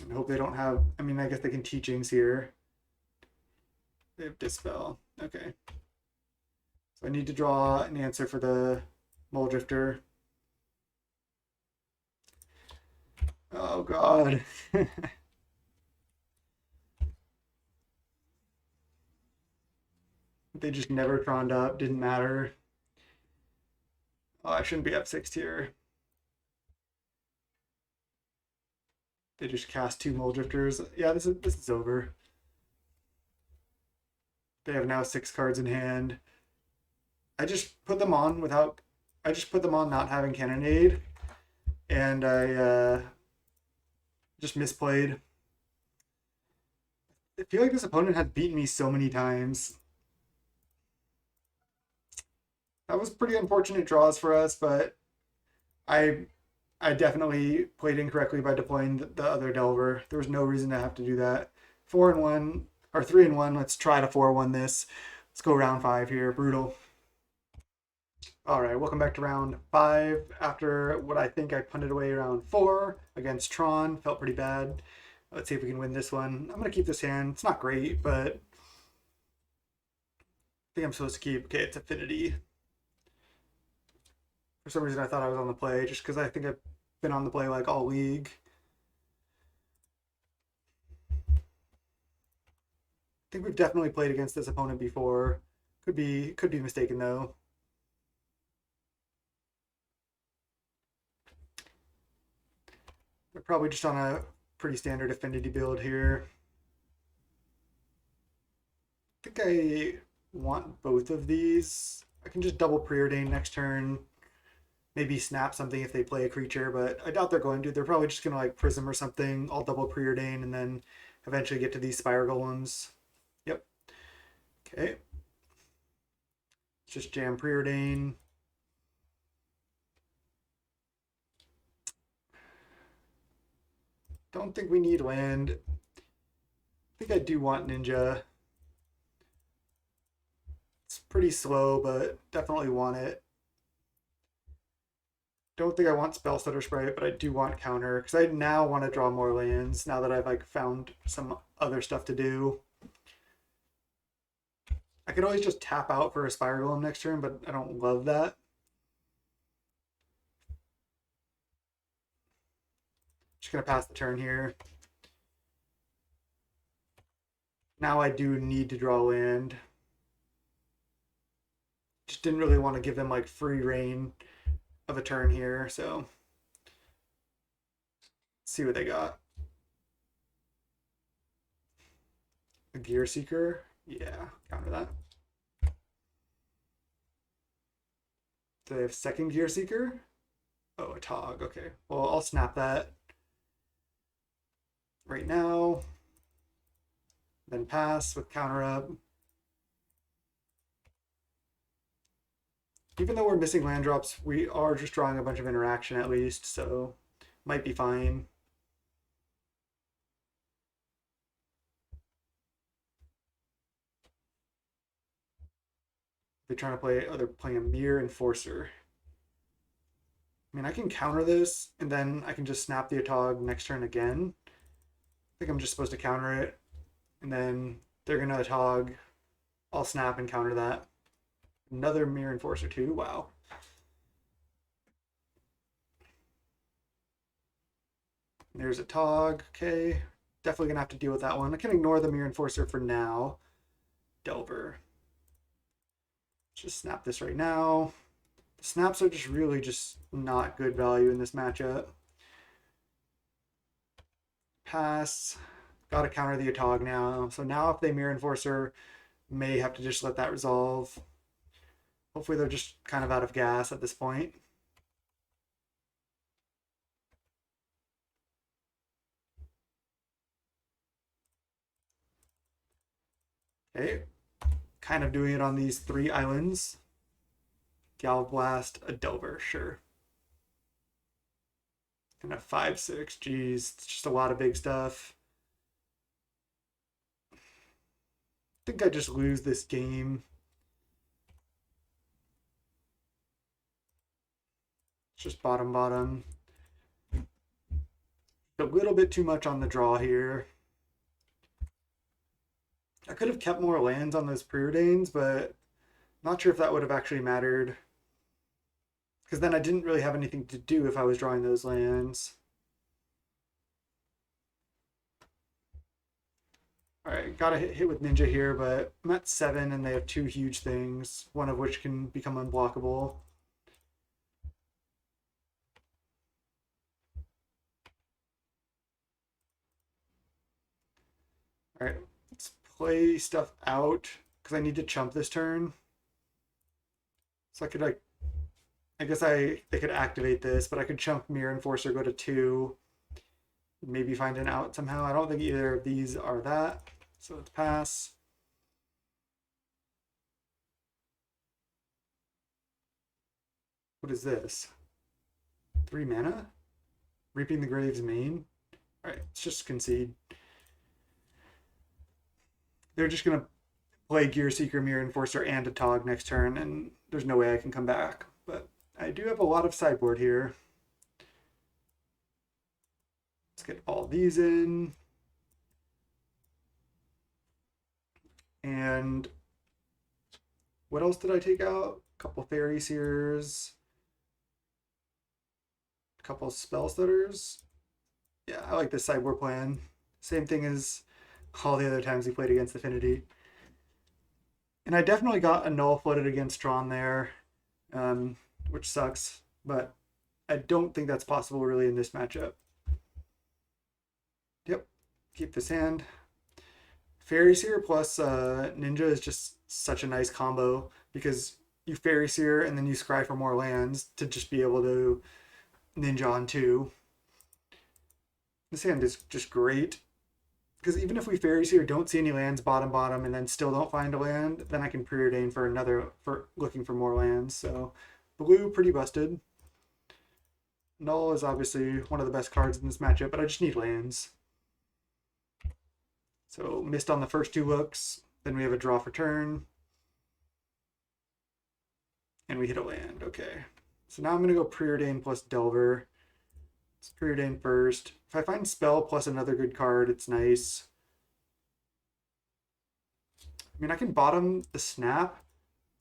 And hope they don't have, I mean, I guess they can teachings here. They have Dispel. Okay. So I need to draw an answer for the Muldrifter. Oh god. They just never Troned up, didn't matter. Oh, I shouldn't be up 6 tier. They just cast 2 Muldrifters. Yeah, this is over. They have now 6 cards in hand. I just put them on without. I just put them on not having Cannonade, and I just misplayed. I feel like this opponent had beaten me so many times. That was pretty unfortunate draws for us, but I I definitely played incorrectly by deploying the other Delver. There was no reason to have to do that. 4-1 or 3-1. Let's try to 4-1 this. Let's go round 5 here. Brutal. All right, welcome back to round 5. After what I think I punted away round 4 against Tron, felt pretty bad. Let's see if we can win this one. I'm gonna keep this hand. It's not great, but I think I'm supposed to keep. Okay, it's Affinity. For some reason, I thought I was on the play, just because I think I've been on the play like all league. I think we've definitely played against this opponent before. Could be mistaken though. They're probably just on a pretty standard Affinity build here. I think I want both of these. I can just double Preordain next turn. Maybe snap something if they play a creature, but I doubt they're going to. They're probably just going to like Prism or something. I'll double Preordain and then eventually get to these Spire Golems. Yep. Okay. Just jam Preordain. Don't think we need land. I think I do want Ninja. It's pretty slow, but definitely want it. Don't think I want Spell Stutter Sprite, but I do want counter because I now want to draw more lands now that I've like found some other stuff to do. I could always just tap out for a Spire Golem next turn, but I don't love that. Just gonna pass the turn here. Now I do need to draw land. Just didn't really want to give them like free reign of a turn here, so let's see what they got. A Gear Seeker? Yeah, counter that. Do they have second Gear Seeker? Oh, a Tog. Okay. Well, I'll snap that right now. Then pass with counter up. Even though we're missing land drops, we are just drawing a bunch of interaction at least, so might be fine. They're trying to play, oh, they're playing a Mere Enforcer. I mean, I can counter this, and then I can just snap the Atog next turn again. think I'm just supposed to counter it, and then they're gonna tog. I'll snap and counter that. Another Mirror Enforcer too. Wow. There's a tog. Okay. Definitely gonna have to deal with that one. I can ignore the Mirror Enforcer for now. Delver. Just snap this right now. The snaps are just really just not good value in this matchup. Pass. Gotta counter the Atog now. So now if they Mirror Enforcer, may have to just let that resolve. Hopefully they're just kind of out of gas at this point. Okay. Kind of doing it on these 3 islands. Galblast, a Delver, sure. And a 5/6. Geez, it's just a lot of big stuff. I think I just lose this game. It's just bottom bottom. A little bit too much on the draw here. I could have kept more lands on those preordains, but not sure if that would have actually mattered. Because then I didn't really have anything to do if I was drawing those lands. Alright, got a hit with Ninja here, but I'm at 7 and they have 2 huge things, one of which can become unblockable. Alright, let's play stuff out, because I need to chump this turn. So I could, like, I guess they could activate this, but I could chump Mirror Enforcer, go to 2, maybe find an out somehow. I don't think either of these are that, so let's pass. What is this? 3 mana? Reaping the Grave's main? Alright, let's just concede. They're just going to play Gear Seeker, Mirror Enforcer, and a Tog next turn, and there's no way I can come back. But I do have a lot of sideboard here. Let's get all these in. And what else did I take out? A couple Fairy Seers. A couple Spell Stutters. Yeah, I like this sideboard plan. Same thing as all the other times we played against Affinity. And I definitely got a null footed against Tron there, which sucks, but I don't think that's possible really in this matchup. Yep, keep this hand. Fairy Seer plus Ninja is just such a nice combo because you Fairy Seer and then you scry for more lands to just be able to Ninja on 2. This hand is just great. Because even if we Fairy Seer, don't see any lands bottom, and then still don't find a land, then I can preordain for looking for more lands. So blue, pretty busted. Null is obviously one of the best cards in this matchup, but I just need lands. So missed on the first 2 looks. Then we have a draw for turn. And we hit a land. Okay. So now I'm going to go preordain plus Delver. Let's preordain first. If I find spell plus another good card, it's nice. I mean, I can bottom the snap,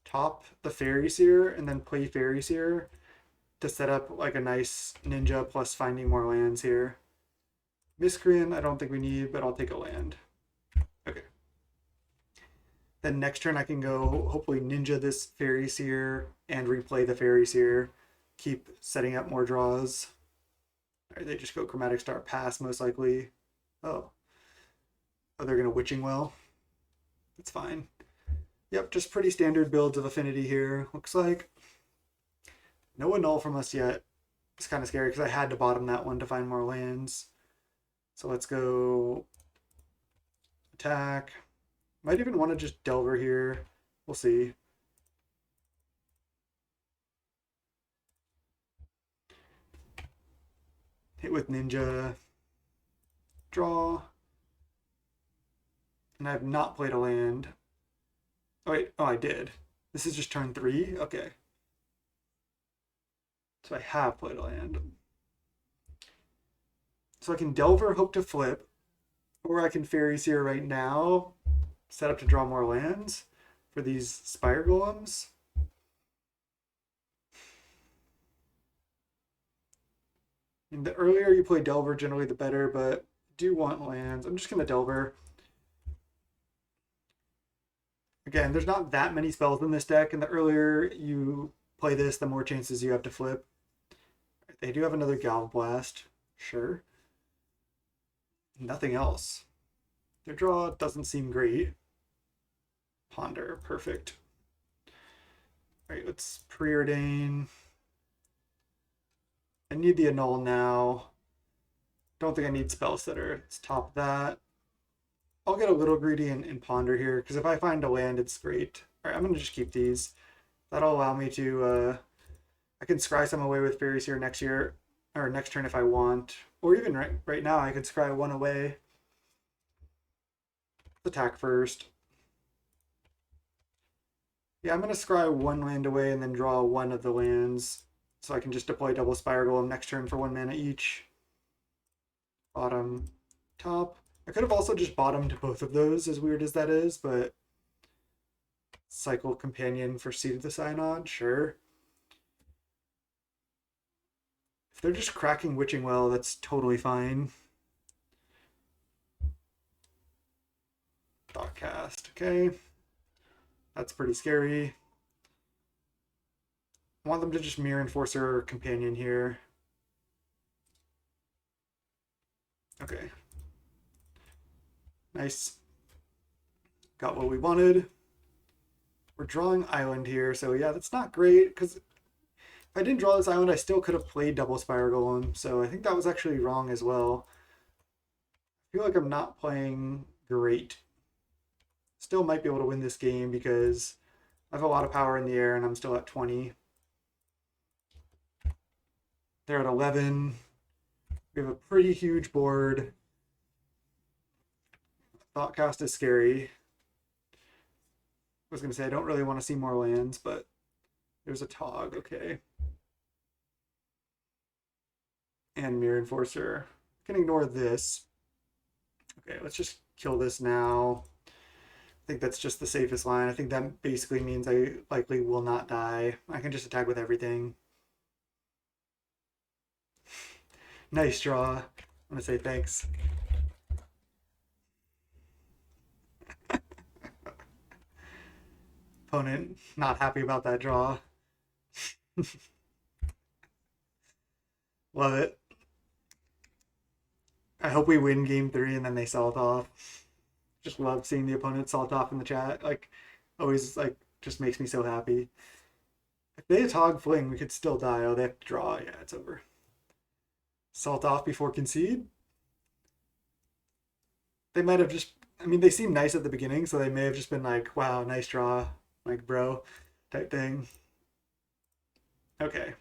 top the Fairy Seer, and then play Fairy Seer to set up like a nice Ninja plus finding more lands here. Miscreant, I don't think we need, but I'll take a land. Okay. Then next turn I can go hopefully Ninja this Fairy Seer and replay the Fairy Seer. Keep setting up more draws. Alright, they just go Chromatic Star pass most likely. Oh, they're going to Witching Well. That's fine. Yep, just pretty standard builds of Affinity here. Looks like no annul from us yet. It's kind of scary because I had to bottom that one to find more lands. So let's go attack. Might even want to just Delver here. We'll see. Hit with Ninja. Draw. And I have not played a land. Oh wait, oh I did. This is just turn 3? Okay. So I have played a land. So I can Delver, hope to flip. Or I can Fairy Seer right now, set up to draw more lands for these Spire Golems. And the earlier you play Delver, generally the better, but I do want lands. I'm just going to Delver. Again, there's not that many spells in this deck, and the earlier you play this, the more chances you have to flip. They do have another Galv Blast, sure. Nothing else. Their draw doesn't seem great. Ponder, perfect. All right, let's preordain. I need the annul now. Don't think I need spell setter. Let's top that. I'll get a little greedy and ponder here, because if I find a land, it's great. All right, I'm going to just keep these. That'll allow me to, I can scry some away with Fairies here next year, or next turn if I want. Or even right now, I could scry one away. Attack first. Yeah, I'm going to scry one land away and then draw one of the lands. So I can just deploy double Spire Golem next turn for 1 mana each. Bottom, top. I could have also just bottomed both of those, as weird as that is, but cycle companion for Seed of the Synod, sure. If they're just cracking Witching Well, that's totally fine. Thoughtcast, okay. That's pretty scary. I want them to just Mirror Enforcer companion here. Okay. Nice. Got what we wanted. We're drawing island here, so yeah, that's not great, because if I didn't draw this island, I still could have played double Spire Golem, so I think that was actually wrong as well. I feel like I'm not playing great. Still might be able to win this game because I have a lot of power in the air and I'm still at 20. They're at 11. We have a pretty huge board. Thoughtcast is scary. I was going to say I don't really want to see more lands, but there's a Tog, okay. And Mirror Enforcer. I can ignore this. Okay, let's just kill this now. I think that's just the safest line. I think that basically means I likely will not die. I can just attack with everything. Nice draw. I'm going to say thanks. Opponent not happy about that draw. Love it. I hope we win game 3 and then they sell it off. Just love seeing the opponent sell it off in the chat. Like, always, like, just makes me so happy. If they Tog Fling, we could still die. Oh, they have to draw. Yeah, it's over. Salt off before concede. They might have just, I mean, they seem nice at the beginning, so they may have just been like, wow, nice draw, like, bro, type thing. Okay.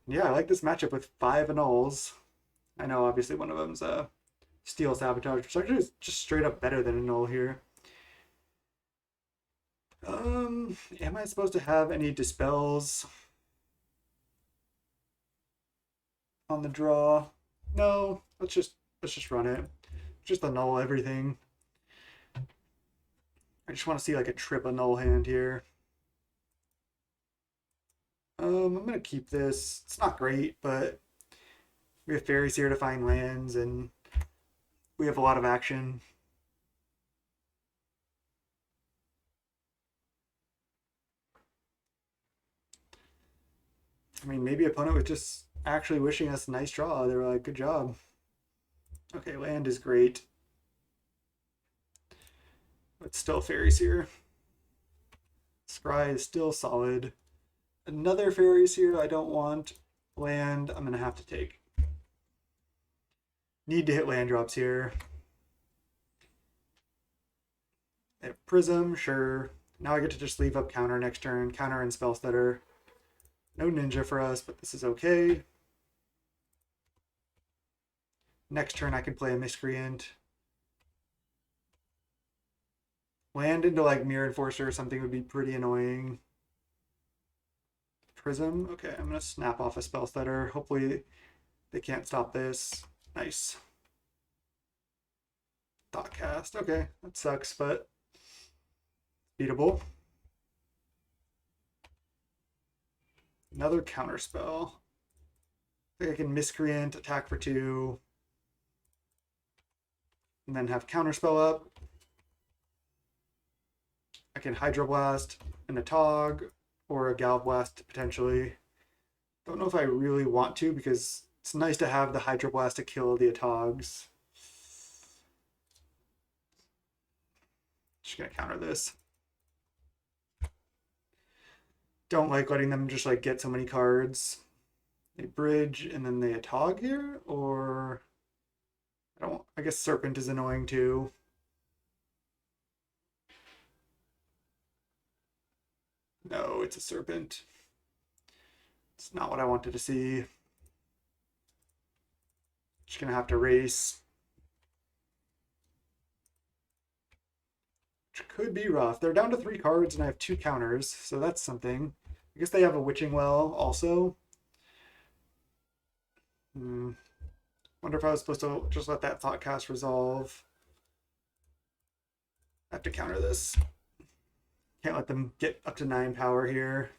Yeah, I like this matchup with 5 annuls. I know, obviously, one of them's Steel Sabotage, which actually is just straight up better than annul here. Am I supposed to have any dispels on the draw? No, let's just run it. Just annul everything. I just want to see like a trip annul hand here. I'm gonna keep this. It's not great, but we have fairies here to find lands, and we have a lot of action. I mean, maybe opponent was just actually wishing us a nice draw. They were like, good job. Okay, land is great. But still fairies here. Scry is still solid. Another fairies here I don't want. Land I'm gonna have to take. Need to hit land drops here. They have Prism, sure. Now I get to just leave up counter next turn. Counter and spell stutter. No ninja for us, but this is okay. Next turn I can play a miscreant. Land into like Mirror Enforcer or something would be pretty annoying. Prism. Okay, I'm gonna snap off a spell stutter. Hopefully they can't stop this. Nice. Thoughtcast. Okay, that sucks, but beatable. Another counterspell. I think I can Miscreant, attack for 2, and then have counterspell up. I can Hydroblast and a Tog, or a Galblast potentially. Don't know if I really want to because it's nice to have the Hydroblast to kill the Atogs. Just gonna counter this. Don't like letting them just like get so many cards. They bridge and then they Atog here, or I guess Serpent is annoying too. No, it's a Serpent. It's not what I wanted to see. Just gonna have to race. Which could be rough. They're down to 3 cards and I have 2 counters, so that's something. I guess they have a Witching Well also. Wonder if I was supposed to just let that Thoughtcast resolve. I have to counter this. Can't let them get up to 9 power here.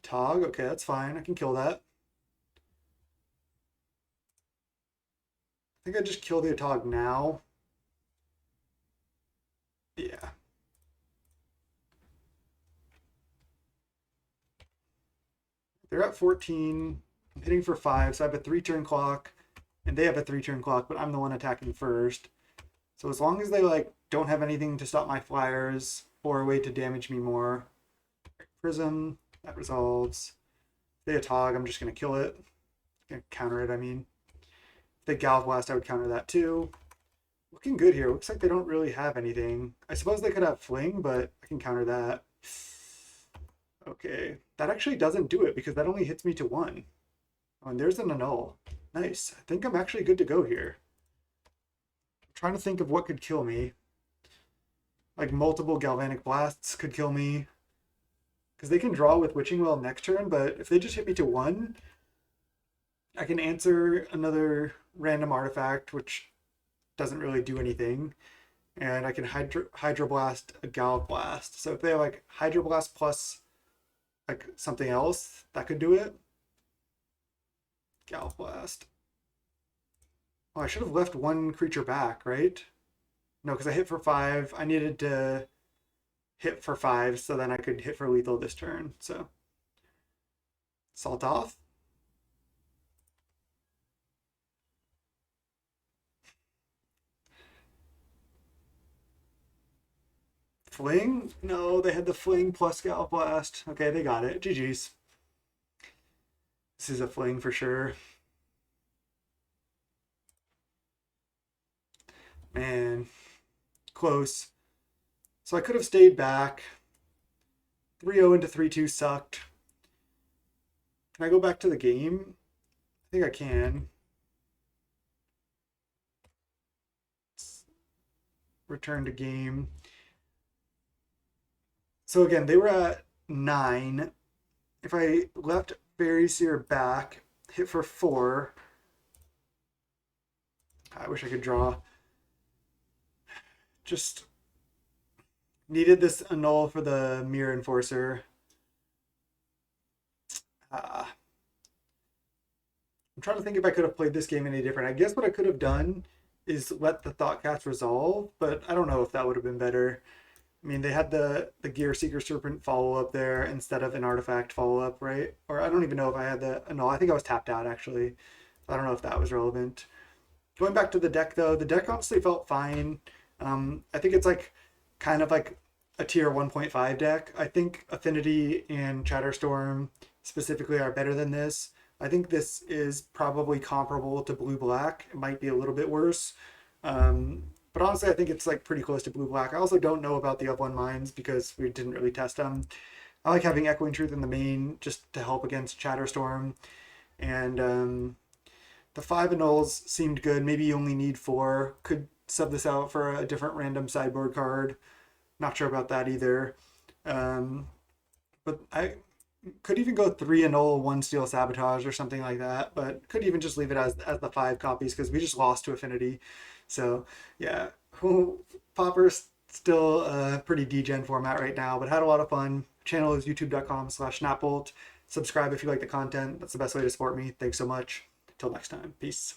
Tog, okay, that's fine. I can kill that. I think I just kill the Atog now. Yeah. They're at 14. I'm hitting for 5, so I have a 3-turn clock, and they have a 3-turn clock, but I'm the one attacking first. So as long as they like don't have anything to stop my flyers or a way to damage me more. Prism, that resolves. If they Atog, I'm just gonna kill it. Gonna counter it, I mean. If they Galblast, I would counter that too. Looking good here. Looks like they don't really have anything. I suppose they could have Fling, but I can counter that. Okay. That actually doesn't do it because that only hits me to 1. Oh, and there's an annul. Nice. I think I'm actually good to go here. I'm trying to think of what could kill me. Like multiple Galvanic Blasts could kill me. Because they can draw with Witching Well next turn, but if they just hit me to 1, I can answer another random artifact, which doesn't really do anything. And I can Hydroblast a Galblast. So if they have like Hydroblast plus like something else, that could do it. Galblast. Oh, I should have left 1 creature back, right? No, because I hit for 5. I needed to hit for 5 so then I could hit for lethal this turn. So Salt off. Fling? No, they had the Fling plus Galblast. Okay, they got it. GG's. This is a Fling for sure. Man, close. So I could have stayed back. 3-0 into 3-2 sucked. Can I go back to the game? I think I can. Return to game. So again, they were at 9. If I left Fairy Seer back, hit for 4. I wish I could draw. Just needed this annul for the Mirror Enforcer. I'm trying to think if I could have played this game any different. I guess what I could have done is let the Thoughtcast resolve, but I don't know if that would have been better. I mean, they had the Gear Seeker Serpent follow-up there instead of an artifact follow-up, right? Or I don't even know if I had the annul. I think I was tapped out, actually. I don't know if that was relevant. Going back to the deck, though, the deck honestly felt fine. I think it's like kind of like a tier 1.5 deck. I think Affinity and Chatterstorm specifically are better than this. I think this is probably comparable to Blue-Black. It might be a little bit worse. But honestly, I think it's like pretty close to Blue-Black. I also don't know about the up 1 mines because we didn't really test them. I like having Echoing Truth in the main just to help against Chatterstorm. And the 5 annuls seemed good. Maybe you only need 4. Could sub this out for a different random sideboard card. Not sure about that either. But Could even go 3-0, 1 steal sabotage or something like that, but could even just leave it as the 5 copies because we just lost to Affinity. So yeah, Pauper's still a pretty degen format right now, but had a lot of fun. Channel is youtube.com/snapbolt. Subscribe if you like the content. That's the best way to support me. Thanks so much. Till next time. Peace.